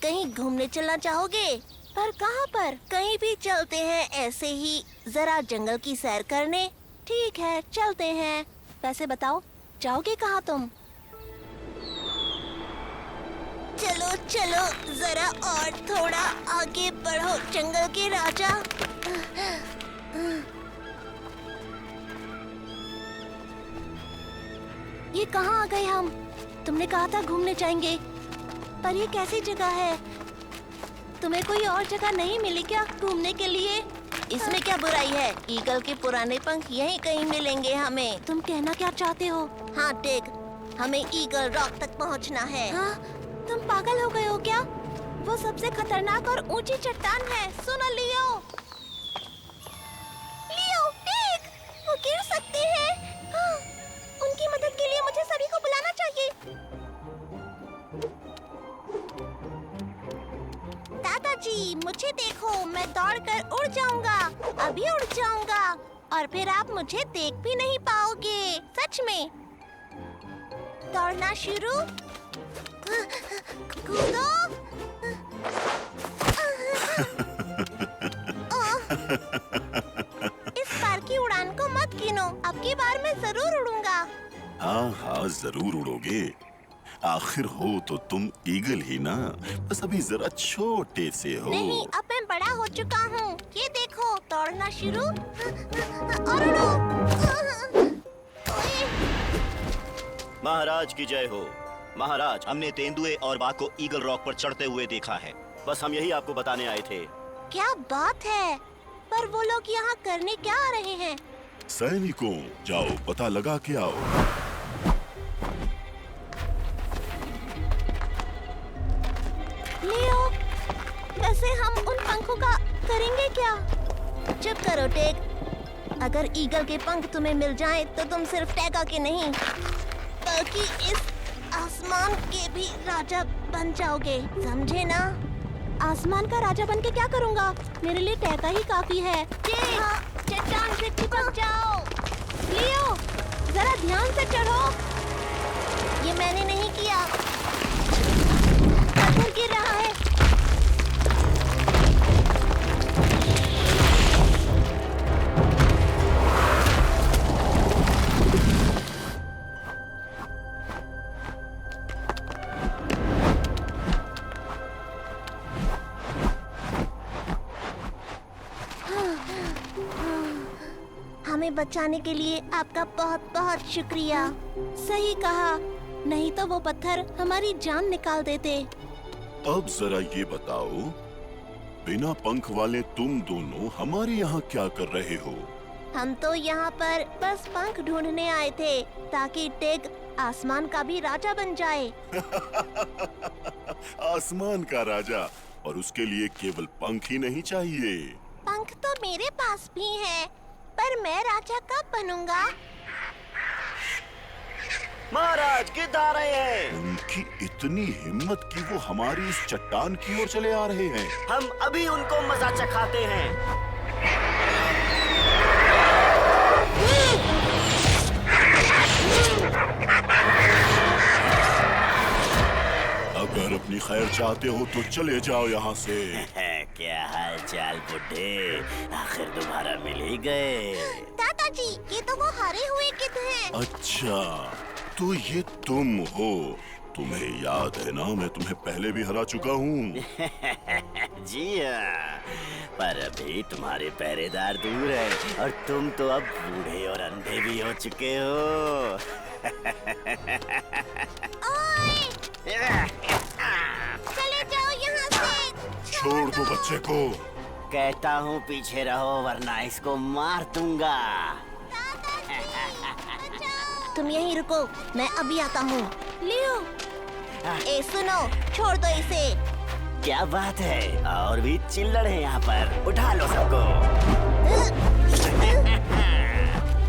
कहीं घूमने चलना चाहोगे? पर कहाँ पर? कहीं भी चलते हैं, ऐसे ही जरा जंगल की सैर करने। ठीक है, चलते हैं। वैसे बताओ, जाओगे कहाँ तुम? चलो चलो, जरा और थोड़ा आगे बढ़ो जंगल के राजा। ये कहाँ आ गए हम? तुमने कहा था घूमने जाएंगे, पर ये कैसी जगह है? तुम्हें कोई और जगह नहीं मिली क्या घूमने के लिए? इसमें क्या बुराई है? ईगल के पुराने पंख यहीं कहीं मिलेंगे हमें। तुम कहना क्या चाहते हो? हाँ टिग, हमें ईगल रॉक तक पहुँचना है। हाँ? तुम पागल हो गए हो क्या? वो सबसे खतरनाक और ऊंची चट्टान है। सुनो लियो। लियो, टिग, वो गिर सकते हैं। हाँ, उनकी मदद के लिए मुझे सभी को बुलाना चाहिए। दादाजी, जी, मुझे देखो, मैं दौड़कर उड़ जाऊंगा, अभी उड़ जाऊंगा, और फिर आप मुझे देख भी नहीं पाओगे, सच में। दौड़ना शुरू, कूदो। इस बार की उड़ान को मत गिनो, अब की बार मैं जरूर उड़ूंगा। हाँ हाँ जरूर उड़ोगे, आखिर हो तो तुम ईगल ही ना, बस अभी जरा छोटे से हो। नहीं, अब मैं बड़ा हो चुका हूँ, ये देखो, दौड़ना शुरू और उड़ो। महाराज की जय हो। महाराज, हमने तेंदुए और बाघ को ईगल रॉक पर चढ़ते हुए देखा है, बस हम यही आपको बताने आए थे। क्या बात है, पर वो लोग यहाँ करने क्या आ रहे हैं? सैनिकों, जाओ पता लगा के आओ। लियो, वैसे हम उन पंखों का करेंगे क्या? चुप करो टेग, अगर ईगल के पंख तुम्हें मिल जाएं, तो तुम सिर्फ टैगा के नहीं, बल्कि इस आसमान के भी राजा बन जाओगे, समझे ना? आसमान का राजा बन के क्या करूँगा? मेरे लिए टैगा ही काफी है। चट्टान से चिपक जाओ। लियो, जरा ध्यान से चढ़ो। ये मैंने नहीं किया, पत्थर गिर रहा है। हमें बचाने के लिए आपका बहुत बहुत शुक्रिया। सही कहा, नहीं तो वो पत्थर हमारी जान निकाल देते। अब जरा ये बताओ, बिना पंख वाले तुम दोनों हमारे यहाँ क्या कर रहे हो? हम तो यहाँ पर बस पंख ढूंढने आए थे, ताकि टेग आसमान का भी राजा बन जाए। आसमान का राजा, और उसके लिए केवल पंख ही नहीं चाहिए। पंख तो मेरे पास भी हैं, पर मैं राजा कब बनूंगा? महाराज, गिद्ध आ रहे हैं। उनकी इतनी हिम्मत कि वो हमारी इस चट्टान की ओर चले आ रहे हैं। हम अभी उनको मजा चखाते हैं। अगर अपनी खैर चाहते हो तो चले जाओ यहाँ से। क्या हाल चाल बुड्ढे, आखिर दोबारा मिल ही गए। दादाजी, ये तो वो हारे हुए गिद्ध हैं। अच्छा, तो ये तुम हो। तुम्हें याद है ना, मैं तुम्हें पहले भी हरा चुका हूँ। जी हाँ, पर अभी तुम्हारे पहरेदार दूर हैं और तुम तो अब बूढ़े और अंधे भी हो चुके हो। ओए! चले जाओ यहाँ से। छोड़ दो बच्चे को। कहता हूँ पीछे रहो, वरना इसको मार दूंगा। तुम यहीं रुको, मैं अभी आता हूँ। लियो, ए सुनो, छोड़ दो इसे। क्या बात है, और भी चिल्लड़ है यहाँ पर, उठा लो सबको।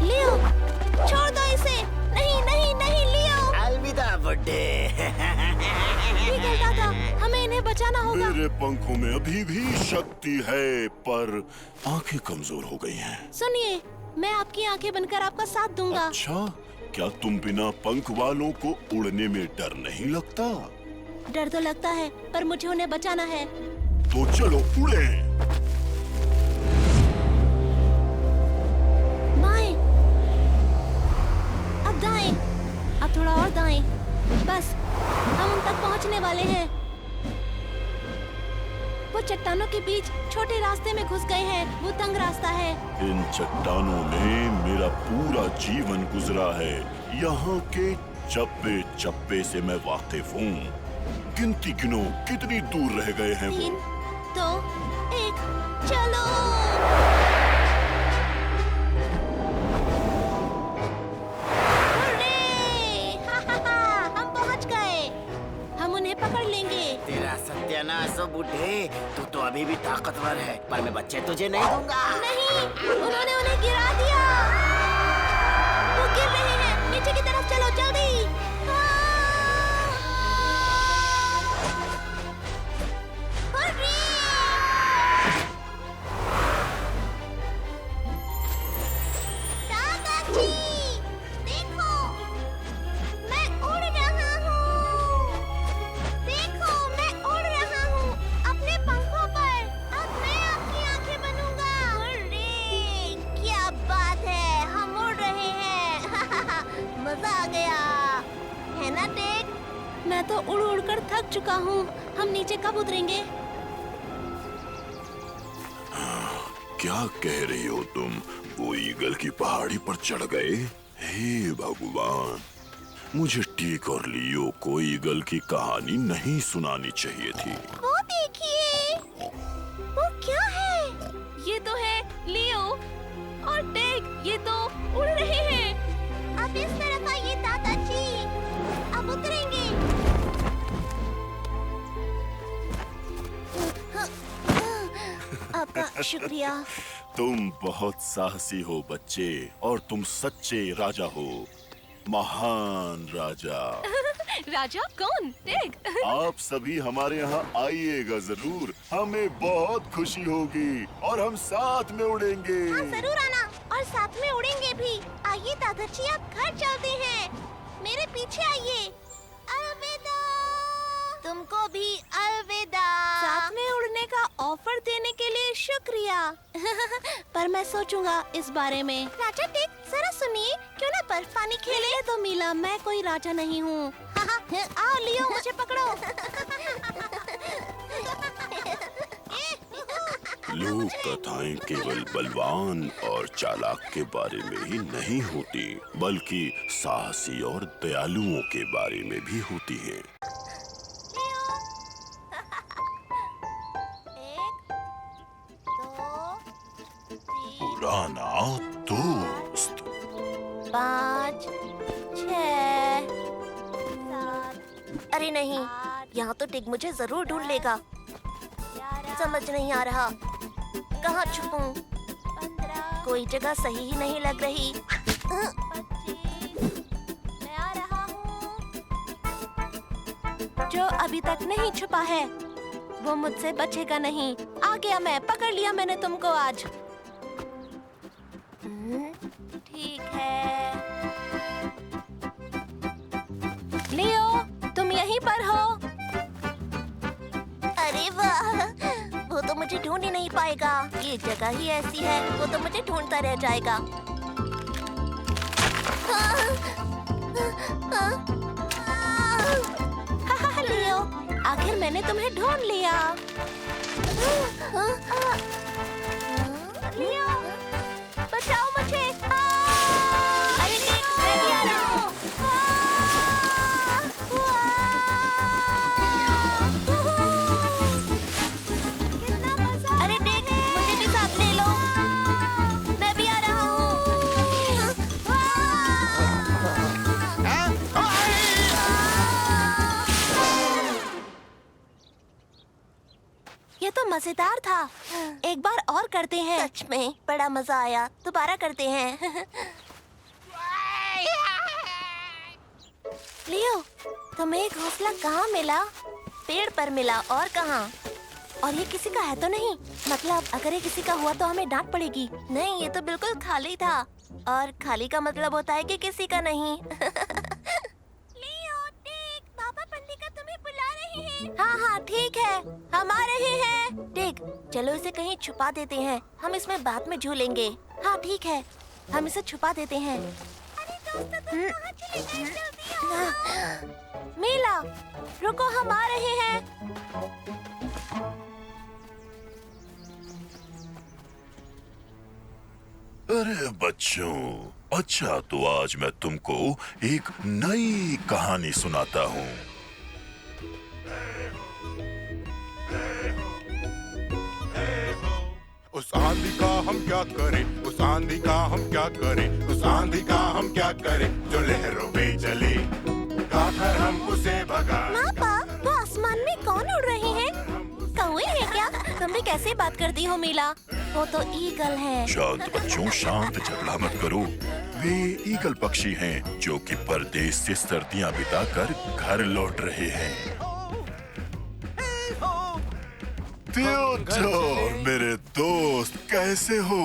लियो, छोड़ दो इसे। नहीं नहीं नहीं लियो। अलविदा बुड्ढे। ठीक है दादा, हमें इन्हें बचाना होगा। मेरे पंखों में अभी भी शक्ति है, पर आंखें कमजोर हो गई हैं। सुनिए, मैं आपकी आंखें बनकर आपका साथ दूंगा। अच्छा, क्या तुम बिना पंख वालों को उड़ने में डर नहीं लगता? डर तो लगता है, पर मुझे उन्हें बचाना है। तो चलो उड़े। बाएं, अब दाएं, अब थोड़ा और दाएं। बस, हम उन तक पहुंचने वाले हैं। वो चट्टानों के बीच छोटे रास्ते में घुस गए हैं। वो तंग रास्ता है। इन चट्टानों में मेरा पूरा जीवन गुजरा है। यहाँ के चप्पे चप्पे से मैं वाकिफ हूँ। गिनती गिनो, कितनी दूर रह गए हैं 3, वो। 2, 1, चलो। हम पहुँच गए। हम उन्हें पकड़ लेंगे। तेरा सत्यानाश हो बुड्ढे, तू तो अभी भी ताकतवर है, पर मैं बच्चे तुझे नहीं दूंगा। नहीं, उन्होंने उन्हें गिरा दिया। वो गिर रहे हैं, नीचे की तरफ चलो जल्दी। हुर्रे! थक चुका हूँ। हम नीचे कब उतरेंगे? क्या कह रही हो तुम? वो ईगल की पहाड़ी पर चढ़ गए? हे भगवान, मुझे टिक और लियो को ईगल की कहानी नहीं सुनानी चाहिए थी। वो देखिए, वो क्या है? ये तो है लियो और टिक, ये तो उड़ रहे हैं। अब इस तरफ आइए दादाजी, अब उतरेंगे। आपका शुक्रिया। तुम बहुत साहसी हो बच्चे, और तुम सच्चे राजा हो, महान राजा। राजा कौन? टिक। आप सभी हमारे यहाँ आइएगा जरूर, हमें बहुत खुशी होगी और हम साथ में उड़ेंगे। जरूर आना और साथ में उड़ेंगे भी। आइए दादाजी, आप घर चलते हैं, मेरे पीछे आइए। अलविदा। तुमको भी अलविदा। साथ में उड़ने का ऑफर देने के लिए शुक्रिया। पर मैं सोचूंगा इस बारे में। राजा टिक, जरा सुनिए, क्यों ना बर्फ पानी खेले? तो मीला, मैं कोई राजा नहीं हूँ। आओ लियो, मुझे पकड़ो। लोक कथाएं केवल बलवान और चालाक के बारे में ही नहीं होती, बल्कि साहसी और दयालुओं के बारे में भी होती हैं। पुराना दोस्त। 5, 6, 7। अरे नहीं, यहाँ तो टिक मुझे जरूर ढूंढ लेगा। समझ नहीं आ रहा, कहाँ छुपूं? कोई जगह सही ही नहीं लग रही। 25, मैं आ रहा हूँ। जो अभी तक नहीं छुपा है वो मुझसे बचेगा नहीं। आ गया मैं, पकड़ लिया मैंने तुमको आज। ठीक है। लियो, तुम यहीं पर हो? अरे वाह, वो तो मुझे ढूंढ ही नहीं पाएगा। ये जगह ही ऐसी है, वो तो मुझे ढूंढता रह जाएगा। लियो, आखिर मैंने तुम्हें ढूंढ लिया। लियो, बचाओ मुझे। अरे टिक, मैं भी आ रहा हूँ। अरे टिक, मुझे भी साथ ले लो, मैं भी आ रहा हूँ। ये तो मजेदार था। एक बार और करते हैं। सच में बड़ा मजा आया, दोबारा करते हैं। लियो, तुम्हें एक घोंसला कहाँ मिला? पेड़ पर मिला, और कहाँ? और ये किसी का है तो नहीं? मतलब अगर ये किसी का हुआ तो हमें डांट पड़ेगी। नहीं, ये तो बिल्कुल खाली था, और खाली का मतलब होता है कि किसी का नहीं। लियो, टिक, पापा पंडिका तुम्हें बुला रहे हैं। हाँ हाँ ठीक है, हम आ रहे हैं। टिक, चलो इसे कहीं छुपा देते हैं, हम इसमें बाद में झूलेंगे। हाँ ठीक है, हम इसे छुपा देते हैं। अरे दोस्तों, तुम कहाँ चले गए? जल्दी आओ। मीला, रुको, हम आ रहे हैं। अरे बच्चों, अच्छा तो आज मैं तुमको एक नई कहानी सुनाता हूँ। उस आंधी का हम क्या करें, उस आंधी का हम क्या करें, उस आंधी का हम क्या करें जो लहरों में चले, गाकर हम उसे भगाए। पापा, वो आसमान में कौन उड़ रहे हैं? कौवे हैं क्या? तुम भी कैसे बात करती हो मीला? वो तो ईगल है। शांत बच्चों, शांत, झगड़ा मत करो। वे ईगल पक्षी हैं जो कि परदेश से सर्दियां बिताकर घर लौट रहे हैं। थियोडोर, मेरे दोस्त, कैसे हो?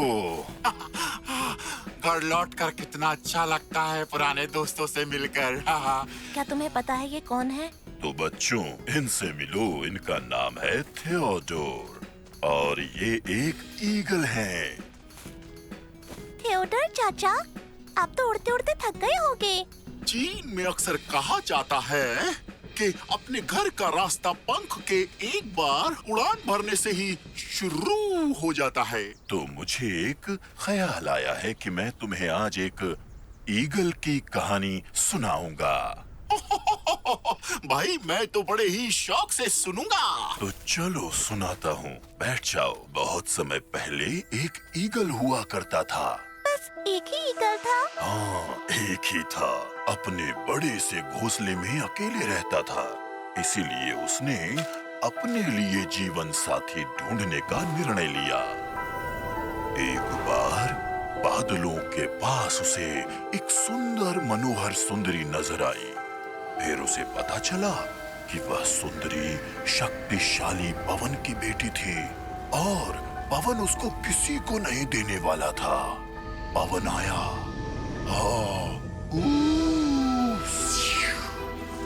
घर लौट कर कितना अच्छा लगता है पुराने दोस्तों से मिलकर। क्या तुम्हें पता है ये कौन है? तो बच्चों, इनसे मिलो। इनका नाम है थियोडोर और ये एक ईगल हैं। थियोडोर चाचा, आप तो उड़ते उड़ते थक गए होगे। चीन में अक्सर कहा जाता है के अपने घर का रास्ता पंख के एक बार उड़ान भरने से ही शुरू हो जाता है। तो मुझे एक ख्याल आया है कि मैं तुम्हें आज एक ईगल की कहानी सुनाऊंगा। भाई मैं तो बड़े ही शौक से सुनूंगा। तो चलो सुनाता हूँ, बैठ जाओ। बहुत समय पहले एक ईगल हुआ करता था। बस एक ही ईगल था? हाँ, एक ही था। अपने बड़े से घोंसले में अकेले रहता था, इसीलिए उसने अपने लिए जीवन साथी ढूंढने का निर्णय लिया। एक बार बादलों के पास उसे एक सुंदर मनोहर सुंदरी नजर आई। फिर उसे पता चला कि वह सुंदरी शक्तिशाली पवन की बेटी थी और पवन उसको किसी को नहीं देने वाला था। पवन आया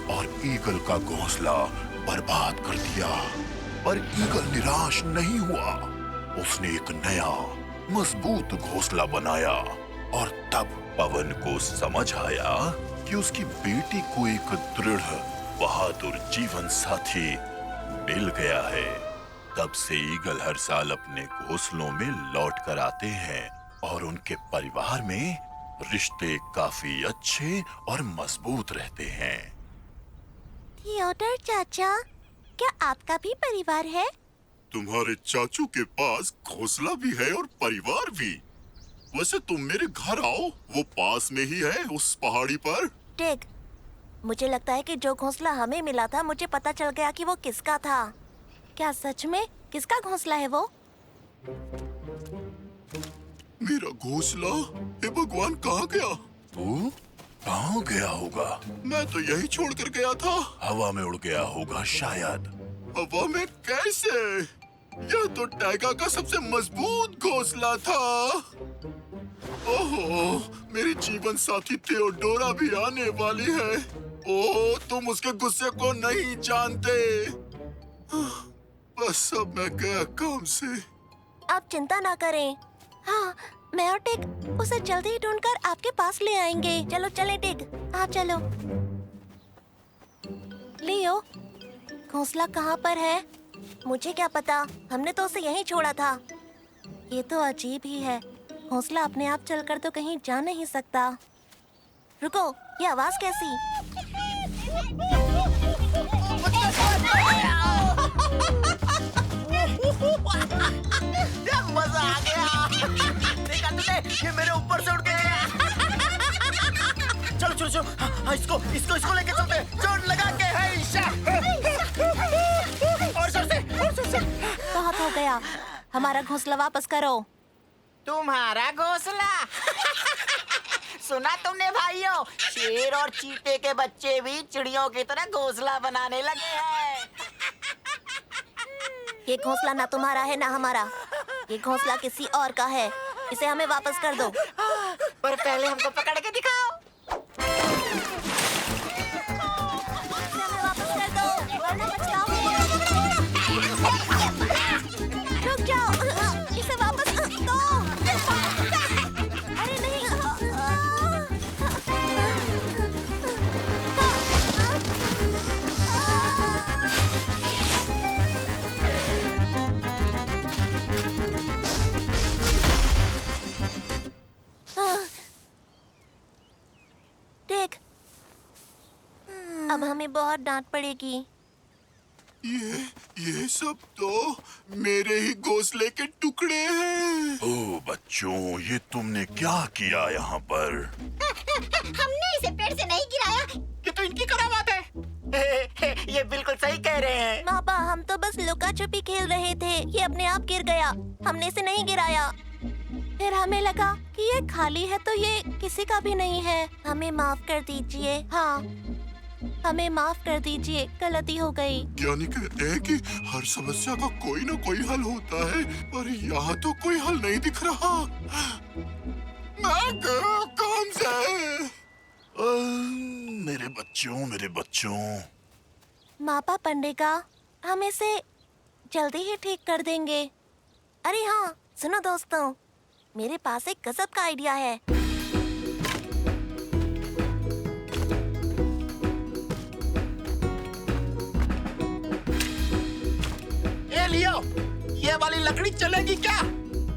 और ईगल का घोंसला बर्बाद कर दिया। पर ईगल निराश नहीं हुआ। उसने एक नया मजबूत घोंसला बनाया और तब पवन को समझ आया कि उसकी बेटी को एक दृढ़ बहादुर जीवन साथी मिल गया है। तब से ईगल हर साल अपने घोंसलों में लौट कर आते हैं और उनके परिवार में रिश्ते काफी अच्छे और मजबूत रहते हैं। थियोडर चाचा, क्या आपका भी परिवार है? तुम्हारे चाचू के पास घोंसला भी है और परिवार भी। वैसे तुम मेरे घर आओ, वो पास में ही है उस पहाड़ी पर। टिग, मुझे लगता है कि जो घोंसला हमें मिला था, मुझे पता चल गया कि वो किसका था। क्या सच में? किसका घोंसला है वो? मेरा घोंसला? हे भगवान, कहाँ गया? वो कहाँ गया होगा? मैं तो यही छोड़कर गया था। हवा में उड़ गया होगा शायद। हवा में कैसे? यह तो टाइगर का सबसे मजबूत घोंसला था। ओहो, मेरी जीवन साथी थियोडोरा भी आने वाली है। ओह, तुम उसके गुस्से को नहीं जानते। बस अब मैं गया काम से। आप चिंता ना करें। हाँ, मैं और टिग उसे जल्दी ही ढूंढकर आपके पास ले आएंगे। चलो चले टिग, हाँ चलो। लियो, घोंसला कहाँ पर है? मुझे क्या पता, हमने तो उसे यहीं छोड़ा था। ये तो अजीब ही है, घोंसला अपने आप चलकर तो कहीं जा नहीं सकता। रुको, ये आवाज कैसी? मजा आ गया। देखा तुमने? ये मेरे ऊपर से उड़ गया। चलो चलो चलो, हाँ, इसको लेके चलते। चोट लगा के है ईशा। और जोर से। बहुत हो गया, हमारा घोंसला वापस करो। तुम्हारा घोंसला? सुना तुमने भाइयों, शेर और चीते के बच्चे भी चिड़ियों की तरह घोंसला बनाने लगे हैं। ये घोंसला ना तुम्हारा है ना हमारा, ये घोंसला किसी और का है। इसे हमें वापस कर दो। पर पहले हमको पकड़ के दिखाओ। इसे हमें वापस कर दो, वरना पछताओगे। रुक जाओ, इसे वापस दो। अरे नहीं। देख, अब हमें बहुत डांट पड़ेगी। ये सब तो मेरे ही घोंसले के टुकड़े हैं। ओ बच्चों, ये तुमने क्या किया यहाँ पर? हमने इसे पेड़ से नहीं गिराया। ये तो इनकी करामात है। ये बिल्कुल सही कह रहे हैं। पापा, हम तो बस लुका छुपी खेल रहे थे, ये अपने आप गिर गया, हमने इसे नहीं गिराया। फिर हमें लगा कि ये खाली है तो ये किसी का भी नहीं है। हमें माफ कर दीजिए। हाँ, हमें माफ कर दीजिए, गलती हो गई। ज्ञानी कहते हैं कि हर समस्या का कोई ना कोई हल होता है, पर यहाँ तो कोई हल नहीं दिख रहा। मैं गया काम से। मेरे बच्चों। मापा पंडेगा, हम इसे जल्दी ही ठीक कर देंगे। अरे हाँ, सुनो दोस्तों, मेरे पास एक गजब का आइडिया है। वाली लकड़ी चलेगी क्या?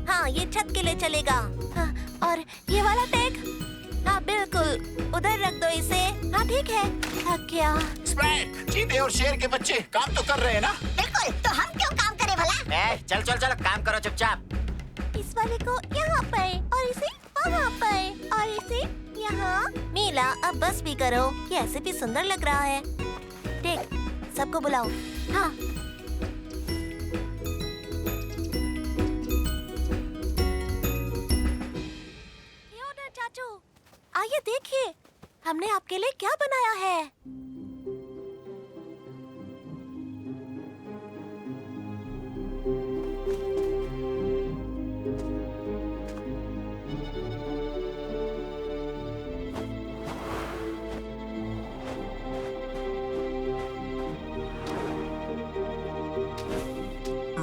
हाँ, ये छत के लिए चलेगा। हाँ, और ये वाला टैग? हाँ बिल्कुल, उधर रख दो इसे। हाँ ठीक है। थक गया। स्प्रैग, चीते और शेर के बच्चे काम तो कर रहे हैं ना? बिल्कुल, तो हम क्यों काम करें भला? चल चल चल, काम करो चुपचाप। इस वाले को यहाँ पे और इसे वहाँ पे और इसे यहाँ। मीला, अब बस भी करो, ये ऐसे भी सुंदर लग रहा है। देख, सबको बुलाओ। हाँ। योना चाचू, आइए देखिए, हमने आपके लिए क्या बनाया है।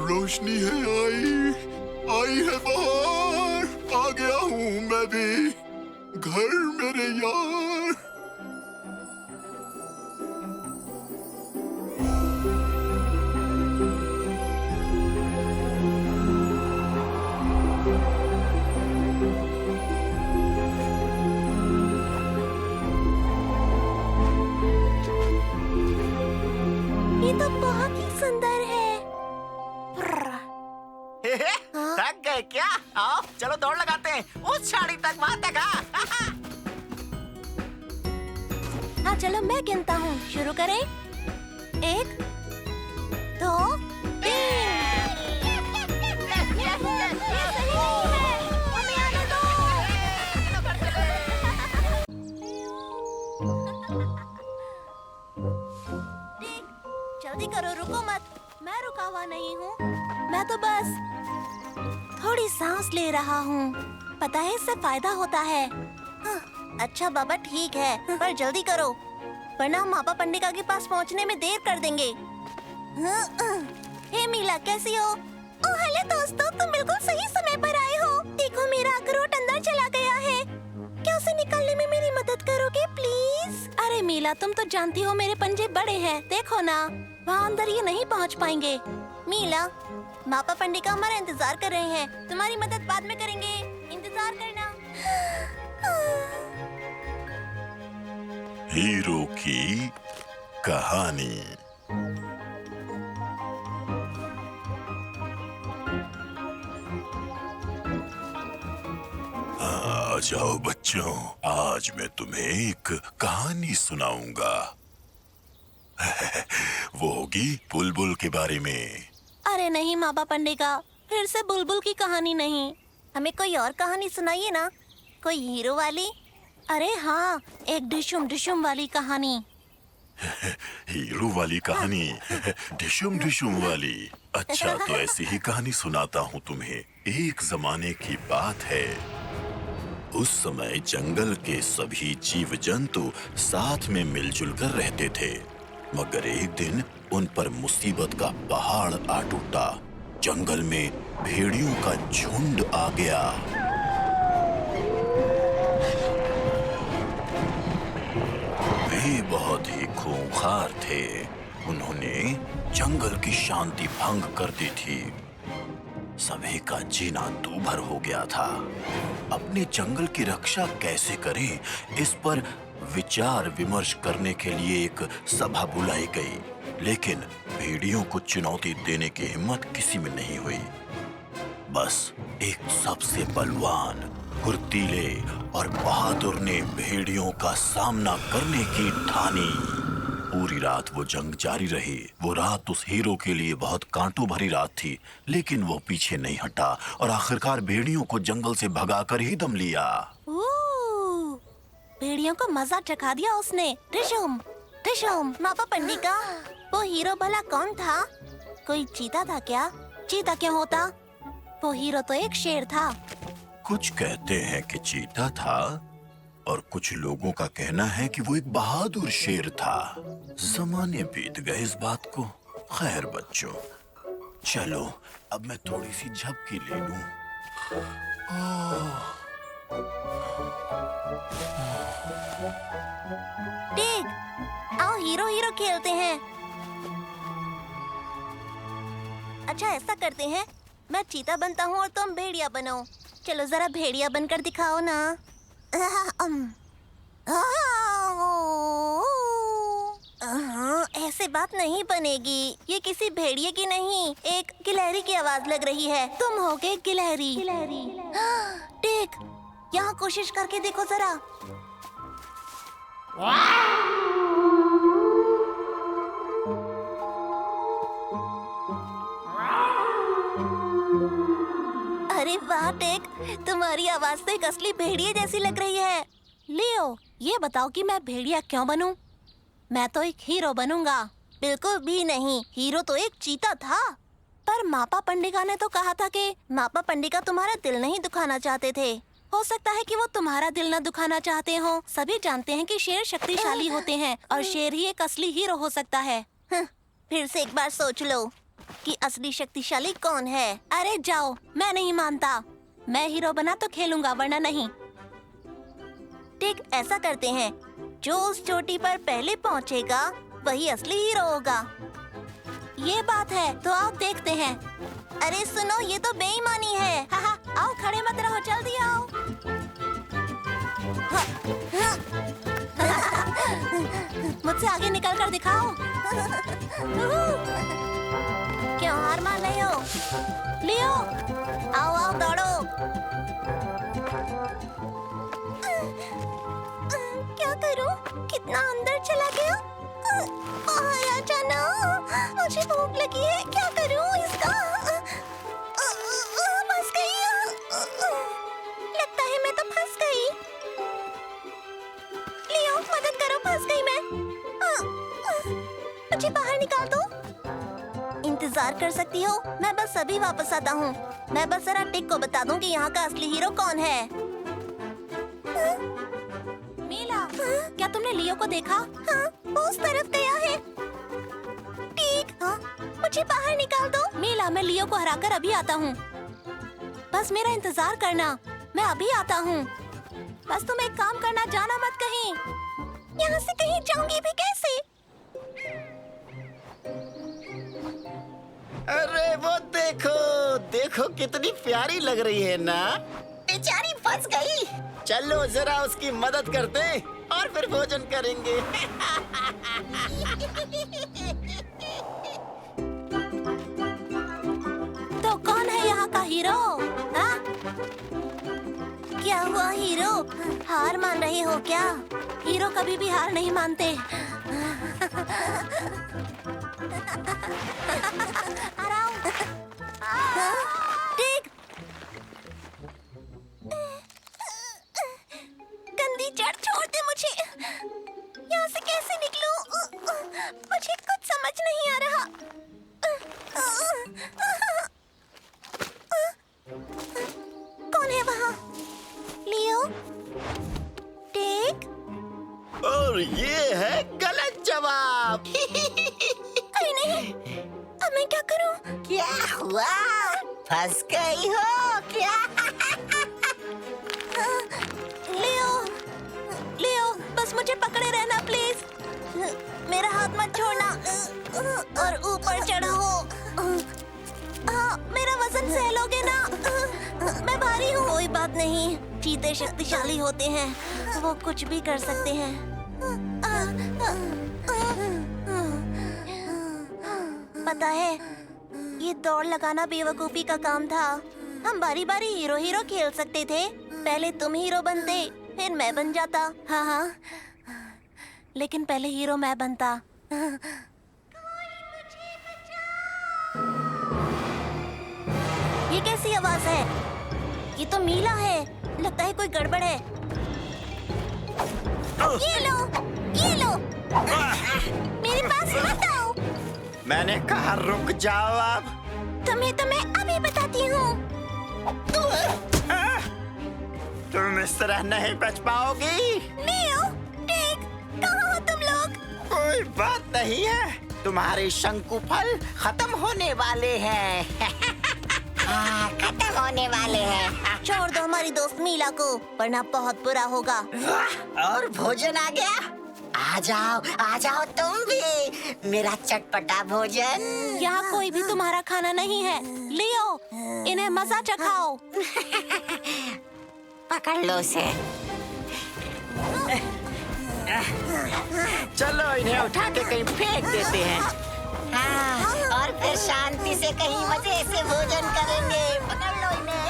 रोशनी है, आई है बाहर। आ गया हूँ मैं भी घर मेरे यार। ये तो बहुत ही सुंदर है। थक गए क्या? आओ चलो दौड़ लगाते हैं उस साड़ी तक, वहाँ तक। हाँ चलो, मैं गिनता हूँ। शुरू करें। 1, 2, 3। जल्दी करो, रुको मत। मैं रुका हुआ नहीं हूँ, मैं तो बस थोड़ी सांस ले रहा हूँ। पता है, इससे फायदा होता है। हाँ, अच्छा बाबा ठीक है, पर जल्दी करो वरना हम मापा पंडिका के पास पहुँचने में देर कर देंगे। हे मीला, कैसी हो? ओह हेलो दोस्तों, तुम बिल्कुल सही समय पर आए हो। देखो, मेरा अखरोट अंदर चला गया है। क्या उसे निकालने में मेरी मदद करोगे प्लीज? अरे मीला, तुम तो जानती हो मेरे पंजे बड़े हैं, देखो ना, वहाँ अंदर ये नहीं पहुँच पाएंगे। मीला, मापा पंडिका हमारा इंतजार कर रहे हैं, तुम्हारी मदद बाद में करेंगे, इंतजार करना। हीरो की कहानी। आ जाओ बच्चों, आज मैं तुम्हें एक कहानी सुनाऊंगा। वो होगी बुलबुल के बारे में। अरे नहीं मापा पंडिका, फिर से बुलबुल की कहानी नहीं, हमें कोई और कहानी सुनाइए ना, कोई हीरो वाली। अरे हाँ, एक डिशुम डिशुम वाली कहानी। हीरो वाली कहानी? डिशुम डिशुम वाली? अच्छा, तो ऐसी ही कहानी सुनाता हूँ तुम्हें। एक जमाने की बात है, उस समय जंगल के सभी जीव जंतु साथ में मिलजुल कर रहते थे, मगर एक दिन उन पर मुसीबत का पहाड़ आ टूटा। जंगल में भेड़ियों का झुंड आ गया। वे बहुत ही खूंखार थे। उन्होंने जंगल की शांति भंग कर दी थी। सभी का जीना दूभर हो गया था। अपने जंगल की रक्षा कैसे करें, इस पर विचार विमर्श करने के लिए एक सभा बुलाई गई, लेकिन भेड़ियों को चुनौती देने की हिम्मत किसी में नहीं हुई। बस एक सबसे बलवान, फुर्तीले और बहादुर ने भेड़ियों का सामना करने की ठानी। पूरी रात वो जंग जारी रही। वो रात उस हीरो के लिए बहुत कांटों भरी रात थी, लेकिन वो पीछे नहीं हटा और आखिरकार भेड़ियों को जंगल से भगाकर ही दम लिया। भेड़ियों को मजा चखा दिया उसने। डिशुम डिशुम। मापा पंडिका, वो हीरो भला कौन था? कोई चीता था क्या? चीता क्यों होता? वो हीरो तो एक शेर था। कुछ कहते हैं कि चीता था और कुछ लोगों का कहना है कि वो एक बहादुर शेर था। जमाने बीत गए इस बात को। खैर बच्चों, चलो अब मैं थोड़ी सी झपकी ले लूं। टिग, आओ हीरो हीरो खेलते हैं। अच्छा ऐसा करते हैं, मैं चीता बनता हूँ और तुम भेड़िया बनो। चलो जरा भेड़िया बनकर दिखाओ ना। ऐसे बात नहीं बनेगी। ये किसी भेड़िए की नहीं, एक गिलहरी की आवाज लग रही है। तुम होगे गिलहरी। टिक, यहाँ कोशिश करके देखो जरा। अरे वाह टिक, तुम्हारी आवाज तो एक असली भेड़िए जैसी लग रही है। लियो, ये बताओ कि मैं भेड़िया क्यों बनूं? मैं तो एक हीरो बनूंगा। बिल्कुल भी नहीं, हीरो तो एक चीता था। पर मापा पंडिका ने तो कहा था कि मापा पंडिका तुम्हारा दिल नहीं दुखाना चाहते थे। हो सकता है कि वो तुम्हारा दिल न दुखाना चाहते हो। सभी जानते हैं कि शेर शक्तिशाली होते हैं और शेर ही एक असली हीरो हो सकता है। फिर से एक बार सोच लो कि असली शक्तिशाली कौन है। अरे जाओ, मैं नहीं मानता। मैं हीरो बना तो खेलूंगा, वरना नहीं। ठीक, ऐसा करते हैं, जो उस चोटी पर पहले पहुंचेगा वही असली हीरो होगा। ये बात है, तो आओ देखते हैं। अरे सुनो, ये तो बेईमानी है। आओ, खड़े मत रहो, जल्दी आओ। मुझसे आगे निकल कर दिखाओ। क्यों हार मान रहे हो? लियो, आओ आओ, दौड़ो। क्या करूं? कितना अंदर चला गया। बाहर आ जाना, मुझे भूख लगी है। क्या करूं इसका? फंस गई। लगता है मैं तो फंस गई। लियो, मदद करो, फंस गई मैं। मुझे बाहर निकाल दो। इंतजार कर सकती हो? मैं बस अभी वापस आता हूँ। मैं बस जरा टिक को बता दूं कि यहाँ का असली हीरो कौन है। मीला, क्या तुमने लियो को देखा? हाँ, वो उस तरफ गया है। टिक, मुझे बाहर निकाल दो। मीला, मैं लियो को हराकर अभी आता हूँ। बस मेरा इंतजार करना, मैं अभी आता हूँ। बस तुम एक काम करना, जाना मत कहीं। यहाँ से कहीं जाऊंगी भी कैसे? अरे वो देखो, देखो कितनी प्यारी लग रही है ना। बेचारी फंस गई। चलो जरा उसकी मदद करते और फिर भोजन करेंगे। तो कौन है यहाँ का हीरो? हाँ? क्या हुआ हीरो? हार मान रहे हो क्या? हीरो कभी भी हार नहीं मानते। टिक, गंदी जड़, छोड़ दे मुझे। यहाँ से कैसे निकलूं? मुझे कुछ समझ नहीं आ रहा। कौन है वहाँ? लियो, टिक। और ये है गलत जवाब। अरे नहीं, अब मैं क्या करूं? क्या हुआ? फंस गई हो क्या? लियो, लियो, बस मुझे पकड़े रहना प्लीज। मेरा हाथ मत छोड़ना और ऊपर चढ़ो। मेरा वजन सह लोगे ना? मैं भारी हूँ। कोई बात नहीं, चीते शक्तिशाली होते हैं, वो कुछ भी कर सकते हैं। पता है, ये दौड़ लगाना बेवकूफी का काम था। हम बारी बारी हीरो हीरो खेल सकते थे। पहले तुम हीरो बनते, फिर मैं बन जाता। हाँ हाँ, लेकिन पहले हीरो मैं बनता। ये कैसी आवाज है? ये तो मीला है। लगता है कोई गड़बड़ है। ये लो, ये लो। मेरे पास मत आओ। मैंने कहा रुक जाओ अब। तुम्हें तो मैं अभी बताती हूँ। तुम इस तरह नहीं बच पाओगी। लियो, टिक, कहाँ हो तुम लोग? कोई बात नहीं है, तुम्हारे शंकु फल खत्म होने वाले हैं। हाँ, खत्म होने वाले हैं। छोड़ दो हमारी दोस्त मीला को, वरना बहुत बुरा होगा। और भोजन आ गया। आ जाओ तुम भी, मेरा चटपटा भोजन। यहाँ कोई भी तुम्हारा खाना नहीं है। लियो, इन्हें मजा चखाओ। पकड़ लो उसे। चलो इन्हें उठा के कहीं फेंक देते हैं। हाँ, और फिर शांति से कहीं मजे से भोजन करेंगे। पकड़ लो इन्हें।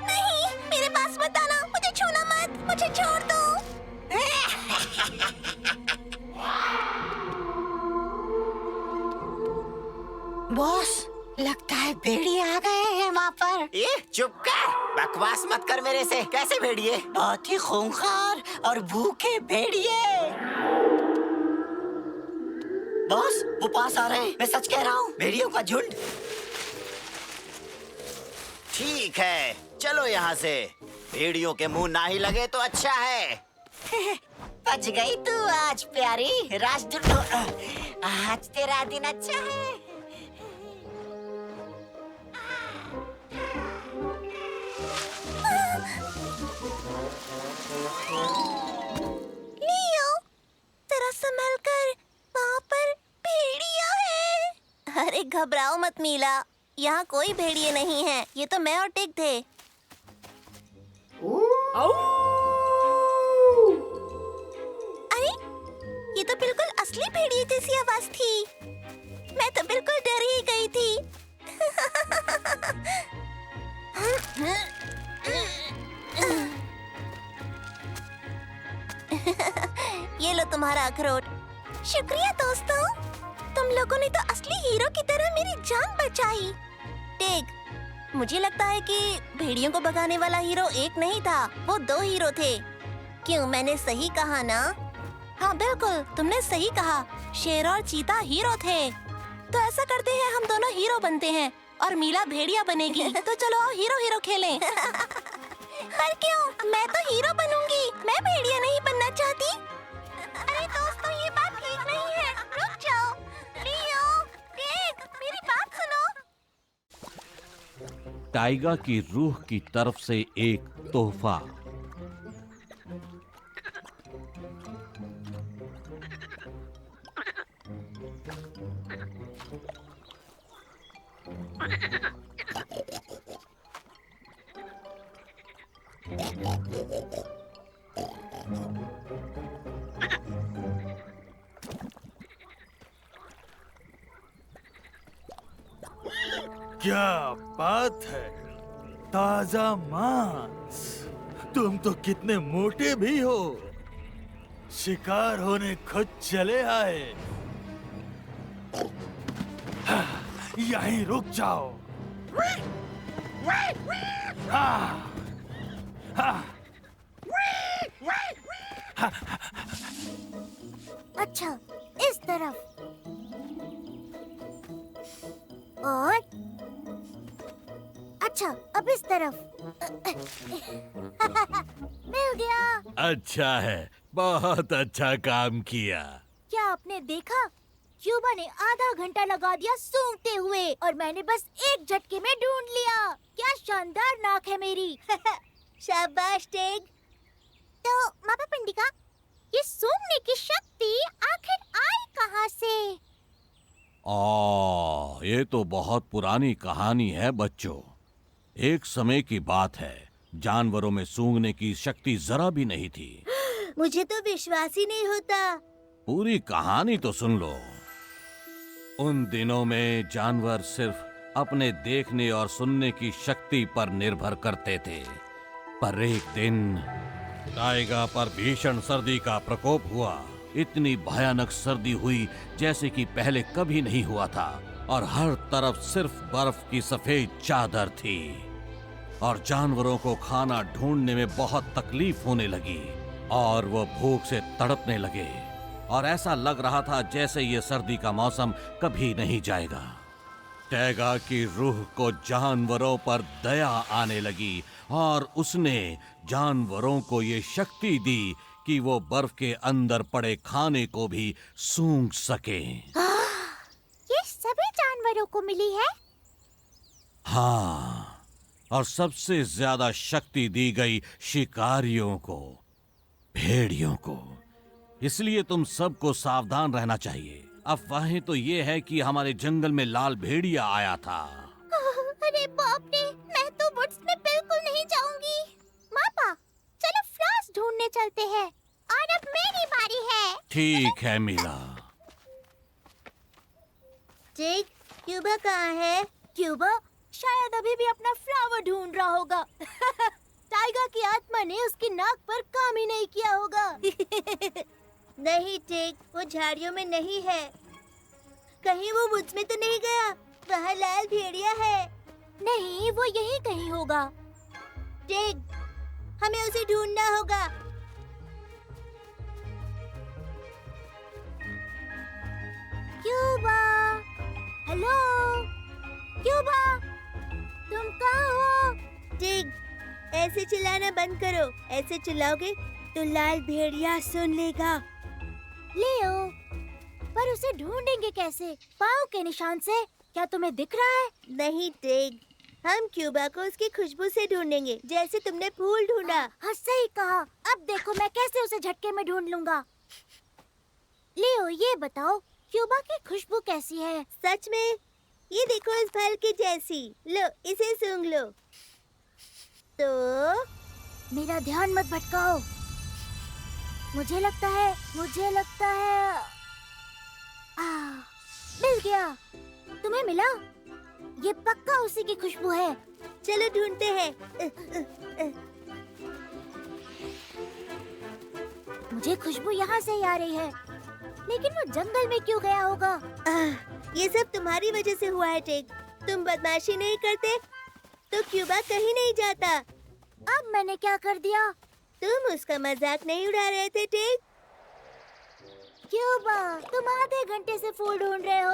नहीं, मेरे पास मत आना, मुझे छूना मत, मुझे छोड़ दो। बॉस, लगता है भेड़िए आ गए हैं वहाँ पर। ये चुप कर, बकवास मत कर मेरे से। कैसे भेड़िए? बहुत ही खूंखार और भूखे भेड़िए। बॉस, वो पास आ रहे हैं, मैं सच कह रहा हूँ, भेड़ियों का झुंड। ठीक है, चलो यहाँ से। भेड़ियों के मुंह ना ही लगे तो अच्छा है। बच गई तू आज प्यारी राजदूत। आज तेरा दिन अच्छा है। लियो, जरा संभल कर, वहाँ पर भेड़िया है। अरे घबराओ मत मीला, यहाँ कोई भेड़िए नहीं है। ये तो मैं और टिक थे। अरे, ये तो बिल्कुल असली भेड़िए जैसी आवाज थी। मैं तो बिल्कुल डर ही गई थी। ये लो तुम्हारा अखरोट। शुक्रिया दोस्तों, तुम लोगों ने तो असली हीरो की तरह मेरी जान बचाई। टेक, मुझे लगता है कि भेड़ियों को भगाने वाला हीरो एक नहीं था, वो 2 हीरो थे। क्यों, मैंने सही कहा ना? हाँ बिल्कुल, तुमने सही कहा। शेर और चीता हीरो थे। तो ऐसा करते हैं, हम दोनों हीरो बनते हैं और मीला भेड़िया बनेगी। तो चलो आओ हीरो हीरो खेलें। पर क्यों? मैं तो हीरो बनूंगी, मैं भेड़िया नहीं बनना चाहती। अरे दोस्तों, ये बात ठीक नहीं है, रुक जाओ। लियो, टेक, मेरी बात सुनो। टाइगा की रूह की तरफ से एक तोहफा। क्या बात है, ताजा मांस। तुम तो कितने मोटे भी हो। शिकार होने खुद चले आए। यहीं रुक जाओ। अच्छा, इस तरफ और अच्छा, अब इस तरफ। मिल गया। अच्छा है, बहुत अच्छा काम किया। क्या आपने देखा? क्यूबा ने आधा घंटा लगा दिया सूंघते हुए और मैंने बस एक झटके में ढूंढ लिया। क्या शानदार नाक है मेरी। शाबाश टेग। तो मापा पंडिका, ये सूंघने की शक्ति आखिर आई कहाँ से? ये तो बहुत पुरानी कहानी है बच्चों। एक समय की बात है, जानवरों में सूंघने की शक्ति जरा भी नहीं थी। मुझे तो विश्वास ही नहीं होता। पूरी कहानी तो सुन लो। उन दिनों में जानवर सिर्फ अपने देखने और सुनने की शक्ति पर निर्भर करते थे। पर एक दिन टाइगा पर भीषण सर्दी का प्रकोप हुआ। इतनी भयानक सर्दी हुई जैसे कि पहले कभी नहीं हुआ था और हर तरफ सिर्फ बर्फ की सफेद चादर थी और जानवरों को खाना ढूंढने में बहुत तकलीफ होने लगी और वो भूख से तड़पने लगे और ऐसा लग रहा था जैसे ये सर्दी का मौसम कभी नहीं जाएगा। टाइगा की रूह को जानवरों पर दया आने लगी और उसने जानवरों को ये शक्ति दी कि वो बर्फ के अंदर पड़े खाने को भी सूंघ सके। ये सभी जानवरों को मिली है? हाँ, और सबसे ज्यादा शक्ति दी गई शिकारियों को, भेड़ियों को। इसलिए तुम सबको सावधान रहना चाहिए। अफवाहें तो ये है कि हमारे जंगल में लाल भेड़िया आया था। अरे बाप रे, मैं तो वुड्स में बिल्कुल नहीं जाऊंगी। मापा, चलो फ्लावर्स ढूंढने चलते हैं। और अब मेरी बारी है। ठीक है मीला। टिग, क्यूबा कहाँ है? क्यूबा शायद अभी भी अपना फ्लावर ढूंढ रहा होगा। टाइगर की आत्मा ने उसकी नाक पर काम ही नहीं किया होगा। नहीं टिग, वो झाड़ियों में नहीं है। कहीं वो वुड्स में तो नहीं गया? वहाँ लाल भेड़िया है। नहीं, वो यहीं कहीं होगा। टिग, हमें उसे ढूंढना होगा। क्यूबा, हेलो क्यूबा, तुम कहाँ हो? टिग, ऐसे चिल्लाना बंद करो। ऐसे चिल्लाओगे तो लाल भेड़िया सुन लेगा। लियो, पर उसे ढूंढेंगे कैसे? पाँव के निशान से? क्या तुम्हें दिख रहा है? नहीं टिग, हम क्यूबा को उसकी खुशबू से ढूंढेंगे, जैसे तुमने फूल ढूंढा। हाँ सही कहा। अब देखो मैं कैसे उसे झटके में ढूंढ लूंगा। लियो, ये बताओ क्यूबा की खुशबू कैसी है? सच में? ये देखो इस फल की जैसी। लो, इसे सूंघ लो। तो मेरा ध्यान मत भटकाओ। मुझे लगता है मिल गया। तुम्हें मिला? ये पक्का उसी की खुशबू है। चलो ढूंढते हैं। मुझे खुशबू यहाँ से ही आ रही है, लेकिन वो जंगल में क्यों गया होगा? ये सब तुम्हारी वजह से हुआ है टिग। तुम बदमाशी नहीं करते तो क्यूबा कहीं नहीं जाता। अब मैंने क्या कर दिया? तुम उसका मजाक नहीं उड़ा रहे थे टिग? क्यूबा, तुम आधे घंटे से फूल ढूंढ रहे हो।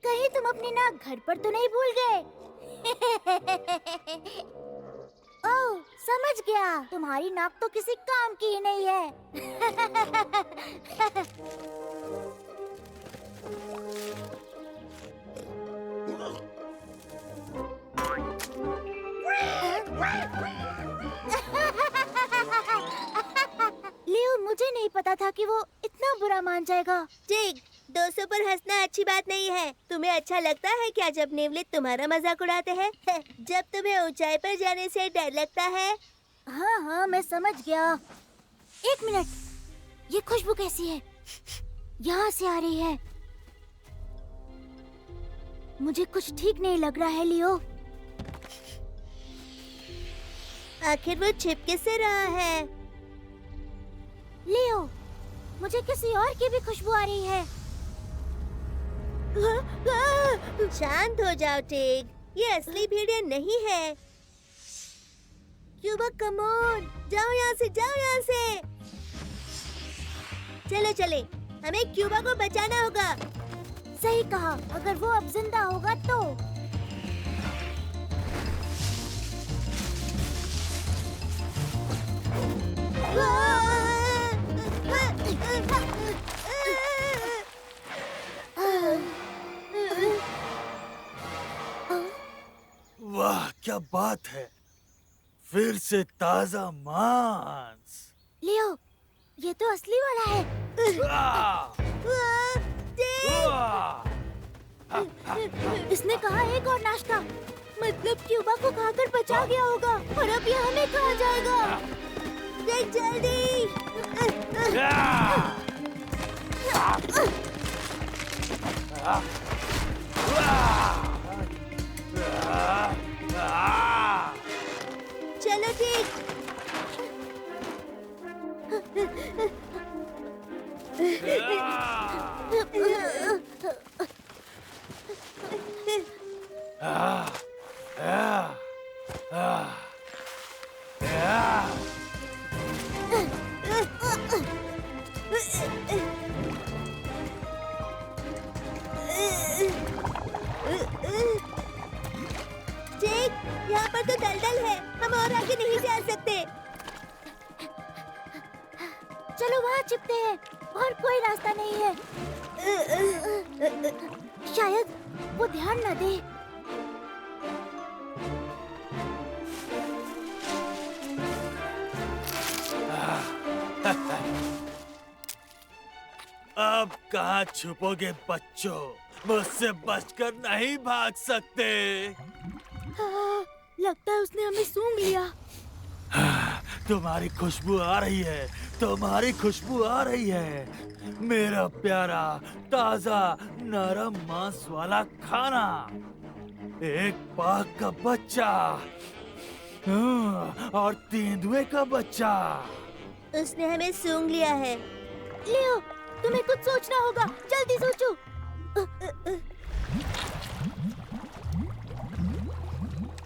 कहीं तुम अपनी नाक घर पर तो नहीं भूल गए? ओह, समझ गया। तुम्हारी नाक तो किसी काम की ही नहीं है। लियो, मुझे नहीं पता था कि वो इतना बुरा मान जाएगा। टिग, दोस्तों पर हंसना अच्छी बात नहीं है। तुम्हें अच्छा लगता है क्या जब नेवले तुम्हारा मजाक उड़ाते हैं? जब तुम्हें ऊंचाई पर जाने से डर लगता है? हाँ हाँ, मैं समझ गया। एक मिनट, ये खुशबू कैसी है? यहाँ से आ रही है। मुझे कुछ ठीक नहीं लग रहा है लियो। आखिर वो छिप किससे रहा है? लियो, मुझे किसी और की भी खुशबू आ रही है। शांत हो जाओ टिग, ये असली भेड़िया नहीं है। क्यूबा, कम ऑन, जाओ यहाँ से, जाओ यहाँ से। चलो चले, हमें क्यूबा को बचाना होगा। सही कहा। अगर वो अब जिंदा होगा तो। वाह, क्या बात है। फिर से ताजा मांस। लियो, ये तो असली वाला है। इसने कहा एक और नाश्ता। मतलब क्यूबा को खाकर बचा गया होगा। और अब ये हमें कहाँ जाएगा? देख जल्दी। चलो ठीक। ठीक, यहाँ पर तो दलदल है। हम और आगे नहीं जा सकते। चलो वहाँ छिपते हैं। और कोई रास्ता नहीं है। शायद वो ध्यान न दे। अब कहाँ छुपोगे बच्चों? मुझसे बचकर नहीं भाग सकते। लगता है उसने हमें सूंघ लिया। तुम्हारी खुशबू आ रही है, तुम्हारी खुशबू आ रही है। मेरा प्यारा ताजा नरम मांस वाला खाना, एक बाघ का बच्चा और तेंदुए का बच्चा। उसने हमें सूंघ लिया है। लियो, तुम्हें कुछ सोचना होगा, जल्दी सोचो।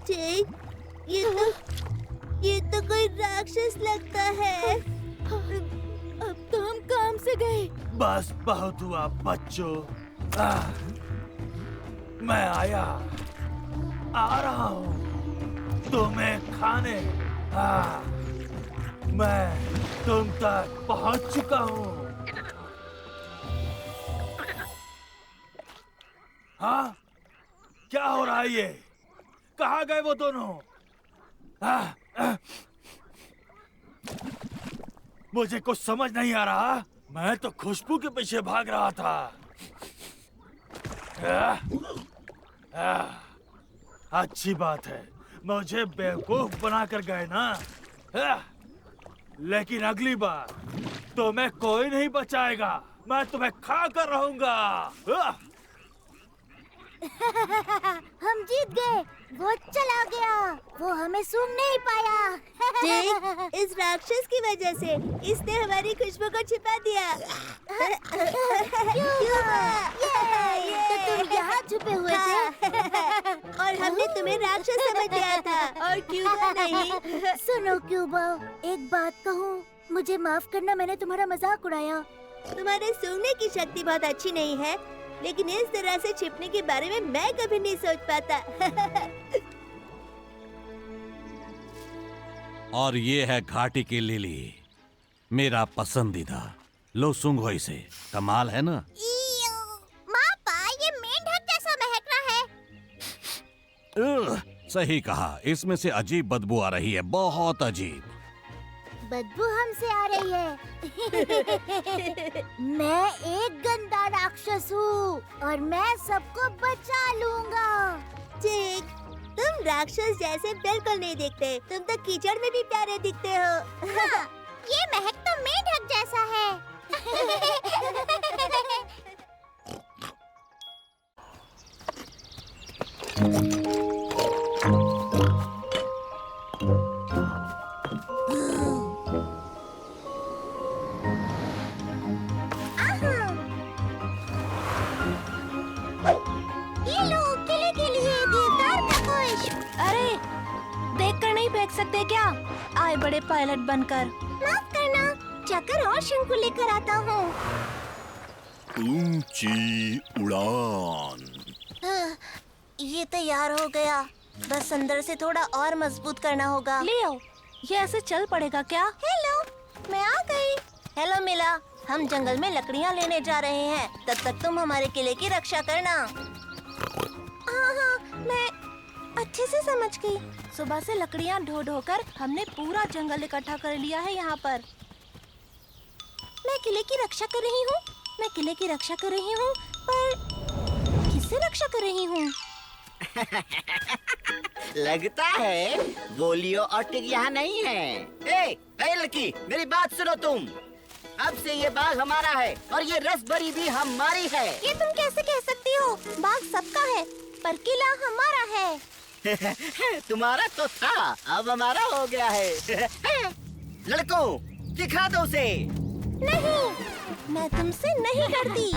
ठीक, ये तो कोई राक्षस लगता है। अब तो हम काम से गए। बस बहुत हुआ बच्चों। मैं आ रहा हूँ तुम्हें खाने। मैं तुम तक पहुँच चुका हूँ। हाँ, क्या हो रहा है ये? कहाँ गए वो दोनों? मुझे कुछ समझ नहीं आ रहा। मैं तो खुशबू के पीछे भाग रहा था। अच्छी बात है, मुझे बेवकूफ बनाकर गए ना। लेकिन अगली बार तुम्हें कोई नहीं बचाएगा। मैं तुम्हें खा कर रहूंगा। हम जीत गए। वो चला गया, वो हमें सूंघ नहीं पाया। ठीक, इस राक्षस की वजह से इसने हमारी खुशबू को छिपा दिया। तो तुम यहाँ छुपे हुए थे और हमने तुम्हें राक्षस समझ लिया था। और क्यूबा नहीं। सुनो क्यूबा, एक बात कहूँ, मुझे माफ करना, मैंने तुम्हारा मजाक उड़ाया। तुम्हारे सूंघने की शक्ति बहुत अच्छी नहीं है, लेकिन इस तरह से छिपने के बारे में मैं कभी नहीं सोच पाता। और ये है घाटी की लिली, मेरा पसंदीदा। लो सूंघो इसे, कमाल है ना? मापा, ये मेंढक जैसा महक रहा है। सही कहा, इसमें से अजीब बदबू आ रही है, बहुत अजीब। बदबू हमसे आ रही है। मैं एक गंदा राक्षस हूँ और मैं सबको बचा लूँगा। ठीक, तुम राक्षस जैसे बिल्कुल नहीं दिखते। तुम तो कीचड़ में भी प्यारे दिखते हो। हाँ, ये महक तो मेंढक जैसा है। सकते क्या? आए बड़े पायलट बनकर। माफ करना, चक्कर और शंकु लेकर आता हूँ। ऊंची उड़ान। ये तैयार हो गया, बस अंदर से थोड़ा और मजबूत करना होगा। लियो, ये ऐसे चल पड़ेगा क्या? हेलो, मैं आ गई। हेलो मिला, हम जंगल में लकड़ियाँ लेने जा रहे हैं। तब तक तुम हमारे किले की रक्षा करना। हाँ, मैं अच्छे से समझ गई। सुबह से लकड़ियाँ ढो ढो कर हमने पूरा जंगल इकट्ठा कर लिया है यहाँ पर। मैं किले की रक्षा कर रही हूँ। मैं किले की रक्षा कर रही हूँ, पर किससे रक्षा कर रही हूँ? लगता है वो लियो और टिक यहाँ नहीं है। ए लड़की, मेरी बात सुनो तुम। अब से ये बाग हमारा है और ये रसभरी भी हमारी है। ये तुम कैसे कह सकती हो? बाग सबका है, पर किला हमारा है। तुम्हारा तो था, अब हमारा हो गया है। लड़कों, दिखा दो उसे। नहीं, मैं तुमसे नहीं डरती।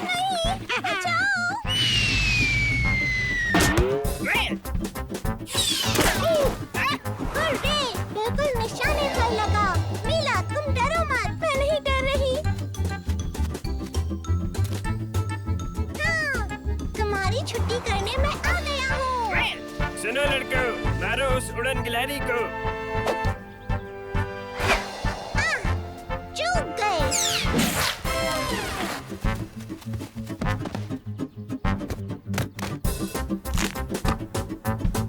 नहीं, बचाओ। बिल्कुल निशाने पर लगा। मीला, तुम डरो मत। मैं नहीं डर रही। हाँ, तुम्हारी छुट्टी करने मैं आ गया हूँ। सुनो लड़कों, मारो उस उड़न गिलहरी को। चूक गए।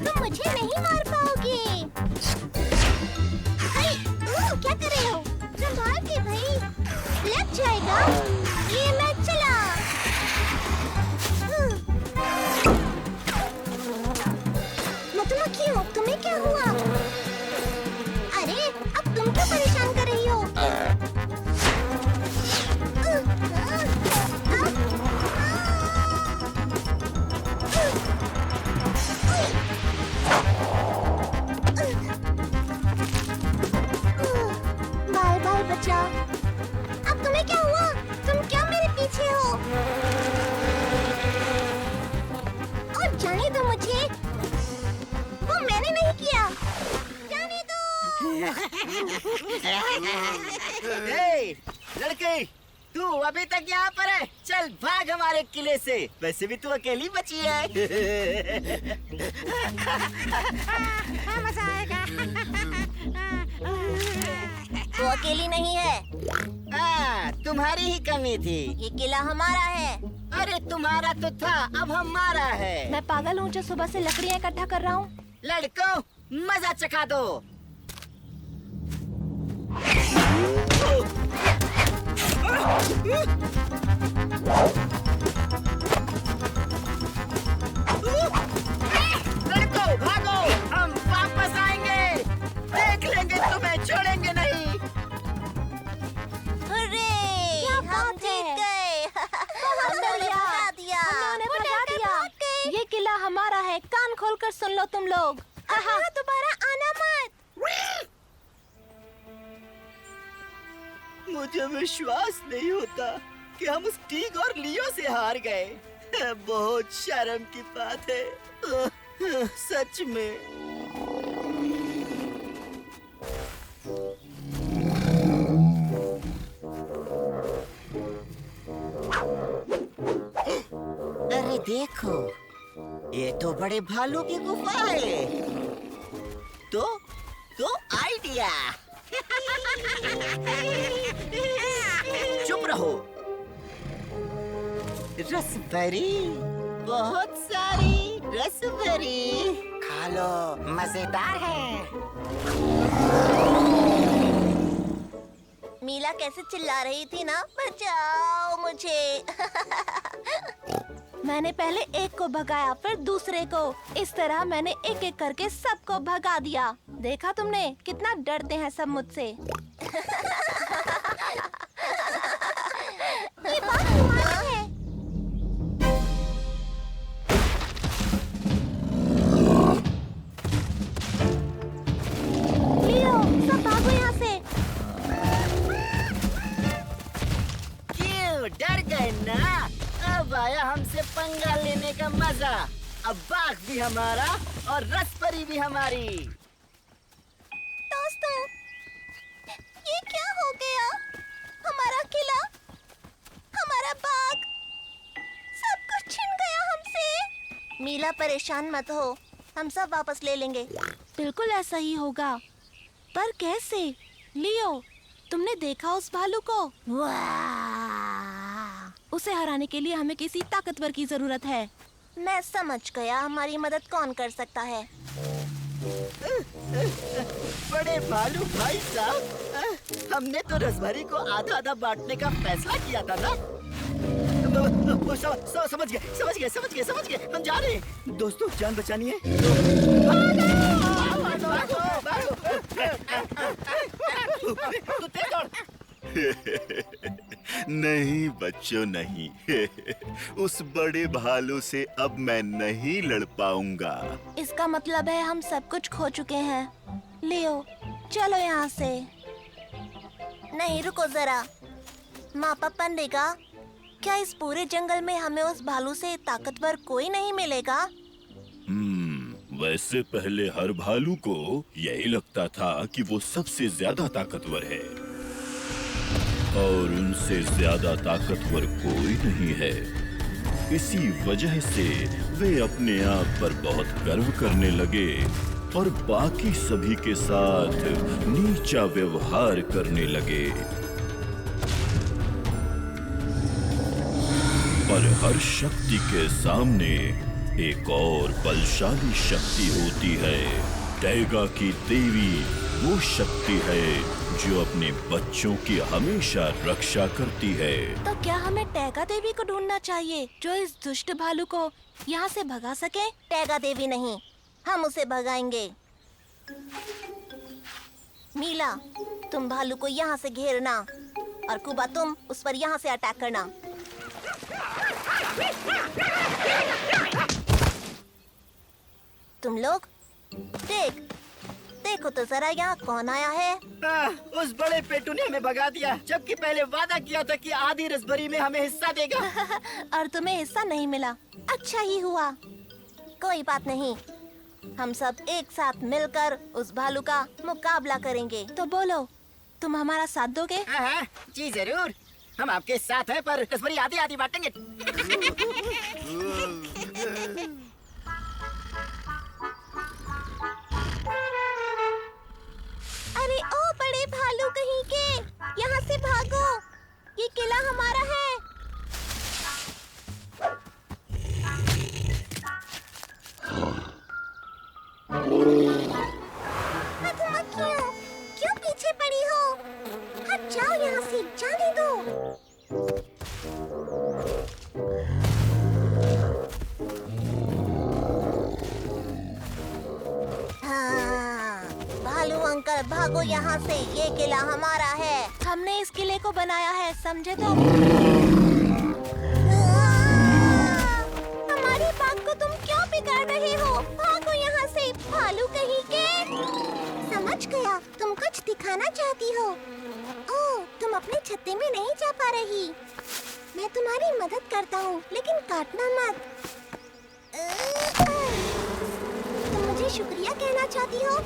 तुम मुझे नहीं मार पाओगे। क्या कर रहे हो? संभाल के जाएगा। ये मैं चला। मधुमक्खियों, तुम्हें क्या हुआ? अरे, अब तुम क्यों परेशान कर रही हो? बाय बाय बच्चा। अब तुम्हें क्या हुआ? तुम क्यों मेरे पीछे हो? और जाने दो मुझे। वो मैंने नहीं किया। जाने दो। हे, लड़के, तू अभी तक यहाँ पर है? चल भाग हमारे किले से। वैसे भी तू अकेली बची है। मजा आएगा। वो अकेली नहीं है। हाँ, तुम्हारी ही कमी थी। ये किला हमारा है। अरे तुम्हारा तो था, अब हमारा है। मैं पागल हूँ जो सुबह से लकड़ियाँ इकट्ठा कर रहा हूँ। लड़कों, मजा चखा दो। लड़कों, भागो, हम वापस आएंगे। देख लेंगे, तुम्हें छोड़ेंगे नहीं। अरे, हम जीत गए। हमने उन्हें भगा दिया। हमने उन्हें भगा दिया। ये किला हमारा है। कान खोलकर सुन लो तुम लोग। दोबारा आना मत। मुझे विश्वास नहीं होता कि हम उस टीग और लियो से हार गए। बहुत शर्म की बात है। सच में। अरे देखो, ये तो बड़े भालू की गुफा है। तो आइडिया। चुप रहो। रसभरी, बहुत सारी रसभरी। खा लो, मजेदार है। मीला कैसे चिल्ला रही थी ना, बचाओ मुझे। मैंने पहले एक को भगाया, फिर दूसरे को। इस तरह मैंने एक एक करके सबको भगा दिया। देखा तुमने कितना डरते हैं सब मुझसे। ये बात तुम्हारी है। लियो, सब भागो यहाँ से। क्यों डर गए ना? अब आया हमसे पंगा लेने का मजा। अब बाघ भी हमारा और रसभरी भी हमारी। दोस्तों, ये क्या हो गया? हमारा किला, हमारा बाग, सब कुछ छिन गया हमसे। मीला परेशान मत हो, हम सब वापस ले लेंगे। बिल्कुल ऐसा ही होगा, पर कैसे? लियो, तुमने देखा उस भालू को? उसे हराने के लिए हमें किसी ताकतवर की जरूरत है। मैं समझ गया, हमारी मदद कौन कर सकता है। बड़े भालू भाई साहब, हमने तो रसभरी को आधा आधा बांटने का फैसला किया था ना। समझ गए, हम जा रहे हैं। दोस्तों, जान बचानी है। नहीं बच्चों, नहीं। उस बड़े भालू से अब मैं नहीं लड़ पाऊंगा। इसका मतलब है हम सब कुछ खो चुके हैं। लियो, चलो यहाँ से। नहीं, रुको जरा। मापा पंडेगा, क्या इस पूरे जंगल में हमें उस भालू से ताकतवर कोई नहीं मिलेगा? वैसे पहले हर भालू को यही लगता था कि वो सबसे ज्यादा ताकतवर है, और उनसे ज्यादा ताकतवर कोई नहीं है। इसी वजह से वे अपने आप पर बहुत गर्व करने लगे और बाकी सभी के साथ नीचा व्यवहार करने लगे। पर हर शक्ति के सामने एक और बलशाली शक्ति होती है। टैगा की देवी वो शक्ति है जो अपने बच्चों की हमेशा रक्षा करती है। तो क्या हमें टैगा देवी को ढूंढना चाहिए जो इस दुष्ट भालू को यहाँ से भगा सके? टैगा देवी नहीं, हम उसे भगाएंगे। मीला, तुम भालू को यहाँ से घेरना और कुबा तुम उस पर यहाँ से अटैक करना। तुम लोग देखो तो जरा यहाँ कौन आया है। उस बड़े पेटू ने हमें भगा दिया, जबकि पहले वादा किया था कि आधी रसभरी में हमें हिस्सा देगा। और तुम्हें हिस्सा नहीं मिला। अच्छा ही हुआ। कोई बात नहीं, हम सब एक साथ मिलकर उस भालू का मुकाबला करेंगे। तो बोलो, तुम हमारा साथ दोगे? हाँ, जी जरूर, हम आपके साथ हैं, पर रसभरी आधी आधी बांटेंगे। अरे ओ बड़े भालू कहीं के, यहाँ से भागो, ये किला हमारा है। मधुमक्खियों, क्यों पीछे पड़ी हो? हट जाओ यहाँ से, जाने दो। हाँ, भालू अंकल भागो यहाँ से, ये किला हमारा है। हमने इस किले को बनाया है, समझे तो? हमारी बात को तुम क्यों बिगाड़ रहे हो? भागो यहाँ से, भालू कहीं के। समझ गया, तुम कुछ दिखाना चाहती हो। ओह, तुम अपने छत्ते में नहीं जा पा रही। मैं तुम्हारी मदद करता हूँ, लेकिन काटना मत। तुम मुझे शुक्रिया कहना चाहती हो?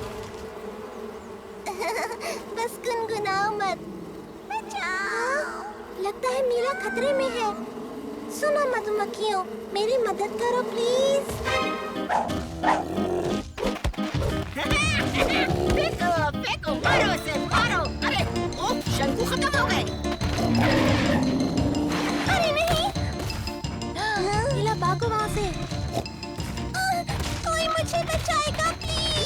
बस गुनगुनाओ मत। बचाओ। लगता है मीला खतरे में है। सुनो मधुमक्खियों, मेरी मदद करो प्लीज। फेंको, मारो उसे, मारो। अरे, ओ, शंकु खत्म हो गए। अरे नहीं, मीला भागो वहाँ से। कोई मुझे बचाएगा प्लीज।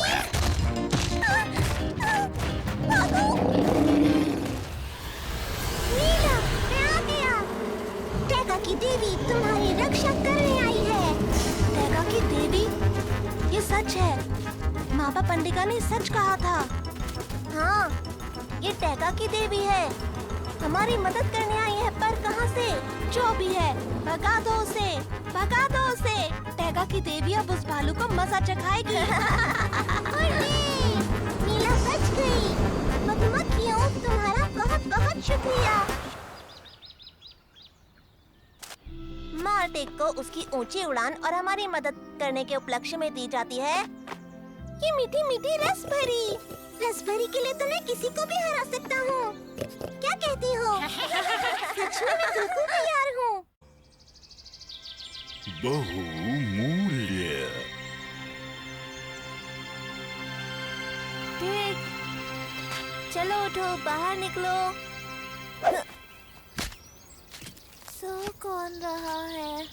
भागो। मीला, मैं आ गया। टैगा की देवी तुम्हारी रक्षा करने आई है। टैगा की देवी? ये सच है, मापा पंडिका ने सच कहा था। हाँ, ये टैगा की देवी है, हमारी मदद करने आई है। पर कहाँ से? जो भी है, भगा दो उसे, भगा दो उसे। टैगा की देवी अब उस भालू को मजा चखाएगी। मीला बच गई। मधुमक्खियों, तुम्हारा बहुत बहुत शुक्रिया। मार्टेक को उसकी ऊंची उड़ान और हमारी मदद करने के उपलक्ष्य में दी जाती है ये मीठी मीठी रसभरी। रसभरी के लिए तो मैं किसी को भी हरा सकता हूँ। क्या कहती हो? सच में मैं बिल्कुल तैयार हूँ। बहुमूल्य। ठीक, चलो उठो, बाहर निकलो। सो कौन रहा है?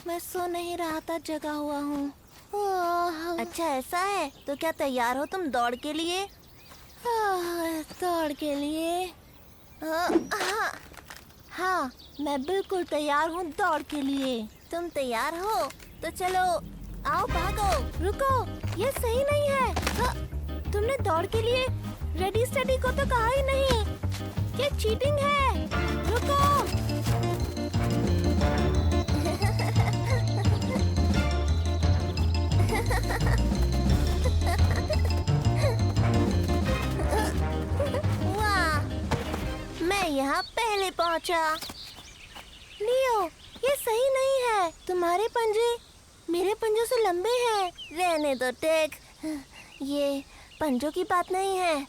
मैं सो नहीं रहा था, जगा हुआ हूँ। अच्छा ऐसा है, तो क्या तैयार हो तुम दौड़ के लिए? दौड़ के लिए? हाँ, मैं बिल्कुल तैयार हूँ दौड़ के लिए। तुम तैयार हो तो चलो आओ, भागो। रुको, ये सही नहीं है। तुमने दौड़ के लिए रेडी स्टडी को तो कहा ही नहीं। ये चीटिंग है। रुको। वाह, मैं यहाँ पहले पहुँचा। लियो, ये सही नहीं है। तुम्हारे पंजे मेरे पंजों से लंबे हैं। रहने दो टेक, ये पंजों की बात नहीं है,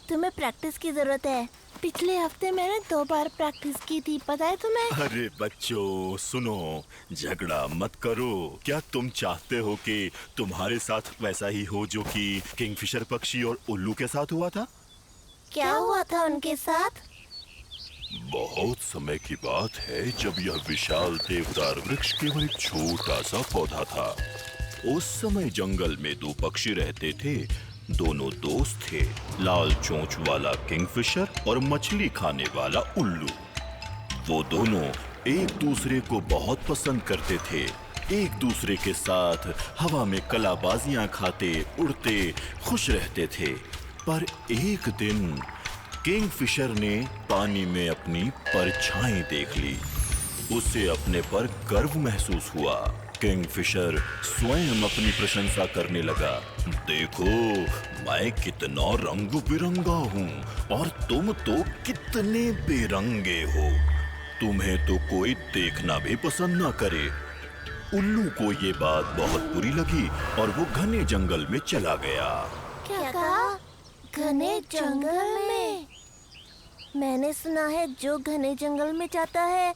तुम्हें प्रैक्टिस की जरूरत है। पिछले हफ्ते मैंने 2 बार प्रैक्टिस की थी, पता है तुम्हें? अरे बच्चों सुनो, झगड़ा मत करो। क्या तुम चाहते हो कि तुम्हारे साथ वैसा ही हो जो कि किंगफिशर पक्षी और उल्लू के साथ हुआ था? क्या हुआ था उनके साथ? बहुत समय की बात है जब यह विशाल देवदार वृक्ष केवल एक छोटा सा पौधा था। उस समय जंगल में दो पक्षी रहते थे। दोनों दोस्त थे, लाल चोंच वाला किंगफिशर और मछली खाने वाला उल्लू। वो दोनों एक दूसरे को बहुत पसंद करते थे। एक दूसरे के साथ हवा में कलाबाजियां खाते, उड़ते, खुश रहते थे। पर एक दिन किंगफिशर ने पानी में अपनी परछाई देख ली। उसे अपने पर गर्व महसूस हुआ। किंगफिशर स्वयं अपनी प्रशंसा करने लगा। देखो, मैं कितना रंग बिरंगा हूँ और तुम तो कितने बेरंगे हो। तुम्हें तो कोई देखना भी पसंद ना करे। उल्लू को ये बात बहुत बुरी लगी और वो घने जंगल में चला गया। क्या कहा? घने जंगल में? मैंने सुना है जो घने जंगल में जाता है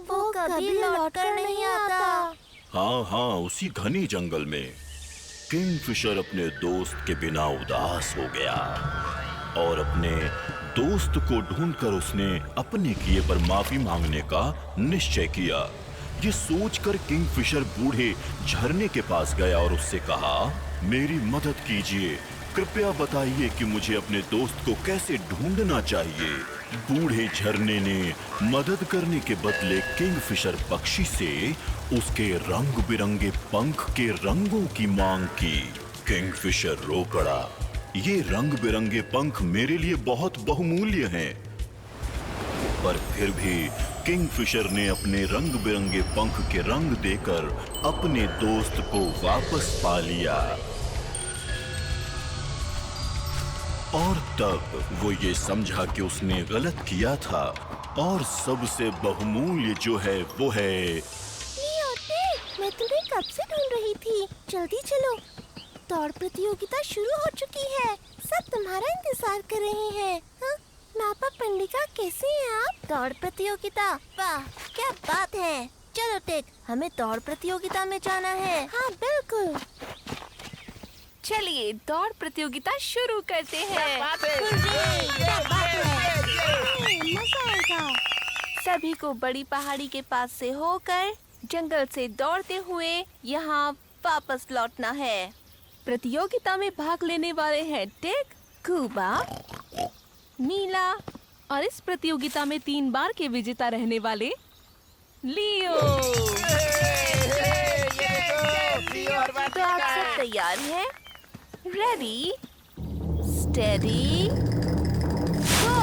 वो कभी लौटकर नहीं आता। हाँ, उसी घने जंगल में किंगफिशर अपने दोस्त के बिना उदास हो गया और अपने दोस्त को ढूंढकर उसने अपने किए पर माफी मांगने का निश्चय किया। ये सोचकर किंगफिशर बूढ़े झरने के पास गया और उससे कहा, मेरी मदद कीजिए, कृपया बताइए कि मुझे अपने दोस्त को कैसे ढूंढना चाहिए। बूढ़े झरने ने मदद करने के बदले किंगफिशर पक्षी से उसके रंग बिरंगे पंख के रंगों की मांग की। किंगफिशर रो पड़ा, ये रंग बिरंगे पंख मेरे लिए बहुत बहुमूल्य हैं। पर फिर भी किंगफिशर ने अपने रंग बिरंगे पंख के रंग देकर अपने दोस्त को वापस पा लिया। और तब वो ये समझा कि उसने गलत किया था और सबसे बहुमूल्य जो है वो है। मैं तुम्हें कब से ढूंढ रही थी। जल्दी चलो, दौड़ प्रतियोगिता शुरू हो चुकी है। सब तुम्हारा इंतजार कर रहे हैं। हाँ? मापा पंडिका, कैसे हैं आप? दौड़ प्रतियोगिता, वाह क्या बात है। चलो टेक, हमें दौड़ प्रतियोगिता में जाना है। हाँ बिल्कुल। चलिए दौड़ प्रतियोगिता शुरू करते हैं। मजा आएगा। सभी को बड़ी पहाड़ी के पास से होकर जंगल से दौड़ते हुए यहाँ वापस लौटना है। प्रतियोगिता में भाग लेने वाले हैं टेक, कूबा, नीला और इस प्रतियोगिता में 3 बार के विजेता रहने वाले लियो। तो आप सब तैयार हैं? रेडी, स्टेडी, गो।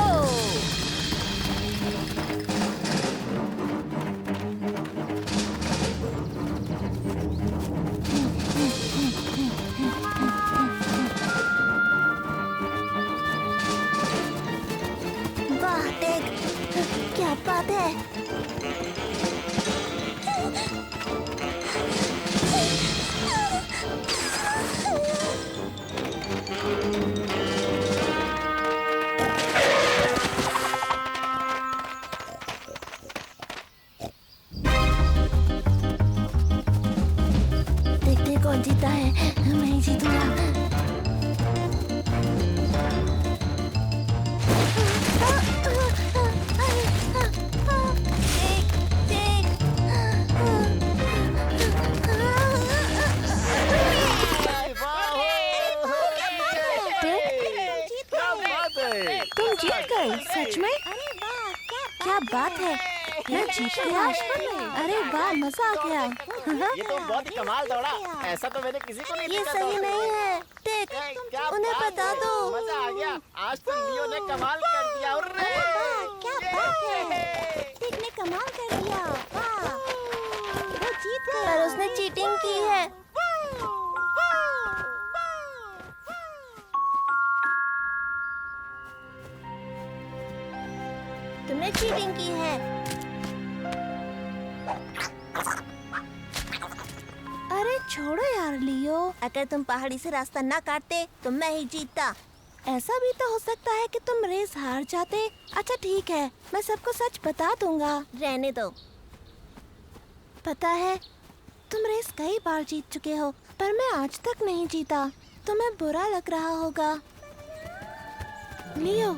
वाह टेक, क्या बात है। देखते कौन जीता है। मैं ही जीतूंगा। तुम जीत गए, सच में? क्या बात है, मैं जीत गया। अरे वाह, मजा आ गया। ये तो बहुत ही कमाल दौड़ा। ऐसा तो मैंने किसी को नहीं ये देखा। सही नहीं है टेक, उन्हें बता दो। मजा आ गया। आज तो लियो ने कमाल कर दिया। क्या बात है, टेक ने कमाल कर दिया। वाह, वो जीत गया। पर उसने चीटिंग की है। तुमने चीटिंग की है। अरे छोड़ो यार लियो, अगर तुम पहाड़ी से रास्ता ना काटते तो मैं ही जीतता। ऐसा भी तो हो सकता है कि तुम रेस हार जाते। अच्छा ठीक है, मैं सबको सच बता दूंगा। रहने दो। पता है, तुम रेस कई बार जीत चुके हो, पर मैं आज तक नहीं जीता। तुम्हें बुरा लग रहा होगा। लियो,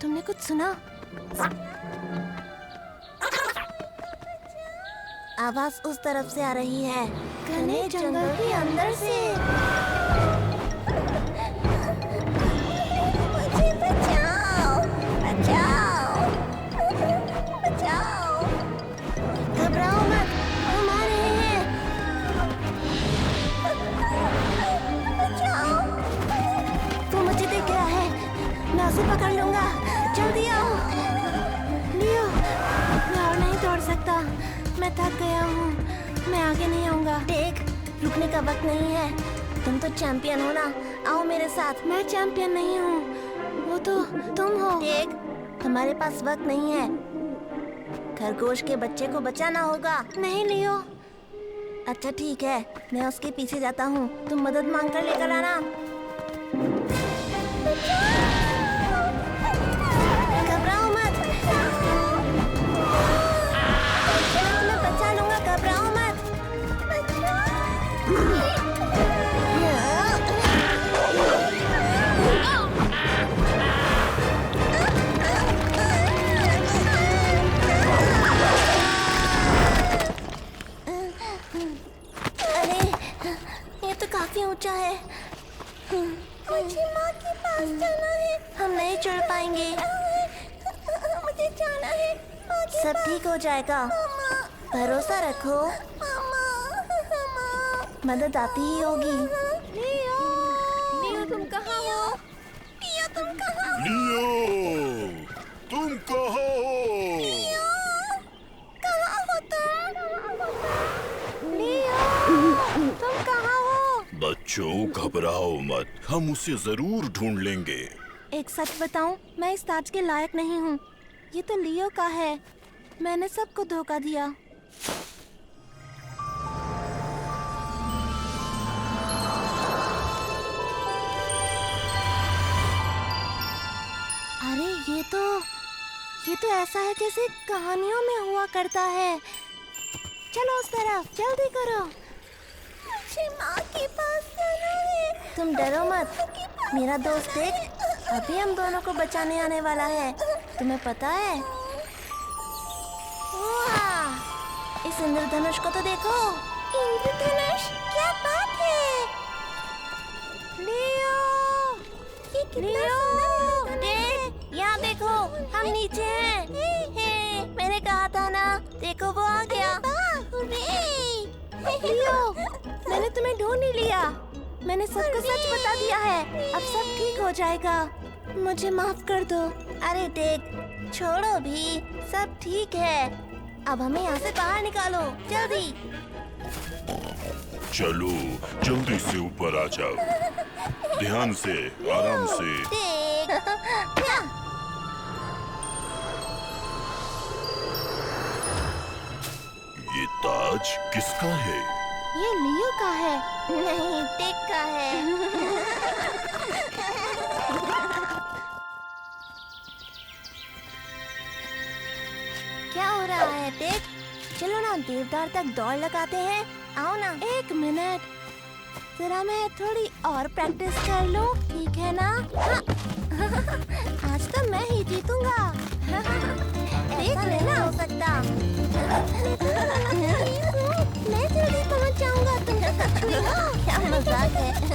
तुमने कुछ सुना? आवाज उस तरफ से आ रही है, घने जंगल के अंदर से। मुझे बचाओ, बचाओ, बचाओ। घबराओ मत, हम आ रहे हैं। बचाओ। तू मुझे देख गया है, मैं उसे पकड़ लूंगा। जल्दी आओ। लियो, मैं और नहीं दौड़ सकता, मैं थक गया हूँ, मैं आगे नहीं आऊंगा। देख, रुकने का वक्त नहीं है, तुम तो चैंपियन हो ना, आओ मेरे साथ। मैं चैंपियन नहीं हूँ, वो तो तुम हो। देख, हमारे पास वक्त नहीं है, खरगोश के बच्चे को बचाना होगा। नहीं लियो। अच्छा ठीक है, मैं उसके पीछे जाता हूँ, तुम मदद मांग कर लेकर आना। घबराओ मत, मैं बचा लूंगा, घबराओ मत। अरे, ये तो काफी ऊंचा है। मुझे माँ के पास जाना है। हम नहीं चढ़ पाएंगे। मुझे जाना है। सब ठीक हो जाएगा, भरोसा रखो। मदद आती ही होगी। लियो, लियो तुम कहाँ हो? लियो तुम कहाँ हो? लियो, तुम कहाँ हो? लियो, कहाँ हो तुम? लियो, तुम कहाँ हो? बच्चों घबराओ मत, हम उसे जरूर ढूंढ लेंगे। एक सच बताऊं, मैं इस ताज के लायक नहीं हूँ। ये तो लियो का है, मैंने सबको धोखा दिया। अरे ये तो ऐसा है जैसे कहानियों में हुआ करता है। चलो उस तरफ, जल्दी करो। मुझे माँ के पास जाना है। तुम डरो मत, मेरा दोस्त देख, अभी हम दोनों को बचाने आने वाला है। तुम्हें पता है? वाह, इस इंद्रधनुष को तो देखो। इंद्रधनुष, क्या बात है? लियो, ये कितना सुंदर इंद्रधनुष है। यहाँ देखो, हम नीचे हैं। मैंने कहा था ना, देखो वो आ गया। लियो, मैंने तुम्हें ढूंढ ही लिया। मैंने सबको सच बता दिया है, अब सब ठीक हो जाएगा। मुझे माफ कर दो। अरे देख, छोड़ो भी, सब ठीक है। अब हमें यहाँ से बाहर निकालो, जल्दी। चलो जल्दी से ऊपर आ जाओ, ध्यान से, आराम से। ये ताज किसका है? ये लियो का है। नहीं, टेक का है। क्या हो रहा है टेक? चलो ना देवदार तक दौड़ लगाते हैं। आओ ना। एक मिनट, जरा मैं थोड़ी और प्रैक्टिस कर लूं, ठीक है ना? हाँ। आज तो मैं ही जीतूंगा। देख लेना, हो सकता। मैं जल्दी पहुंच जाऊंगा, तुम तो सच में हो। क्या मजाक है।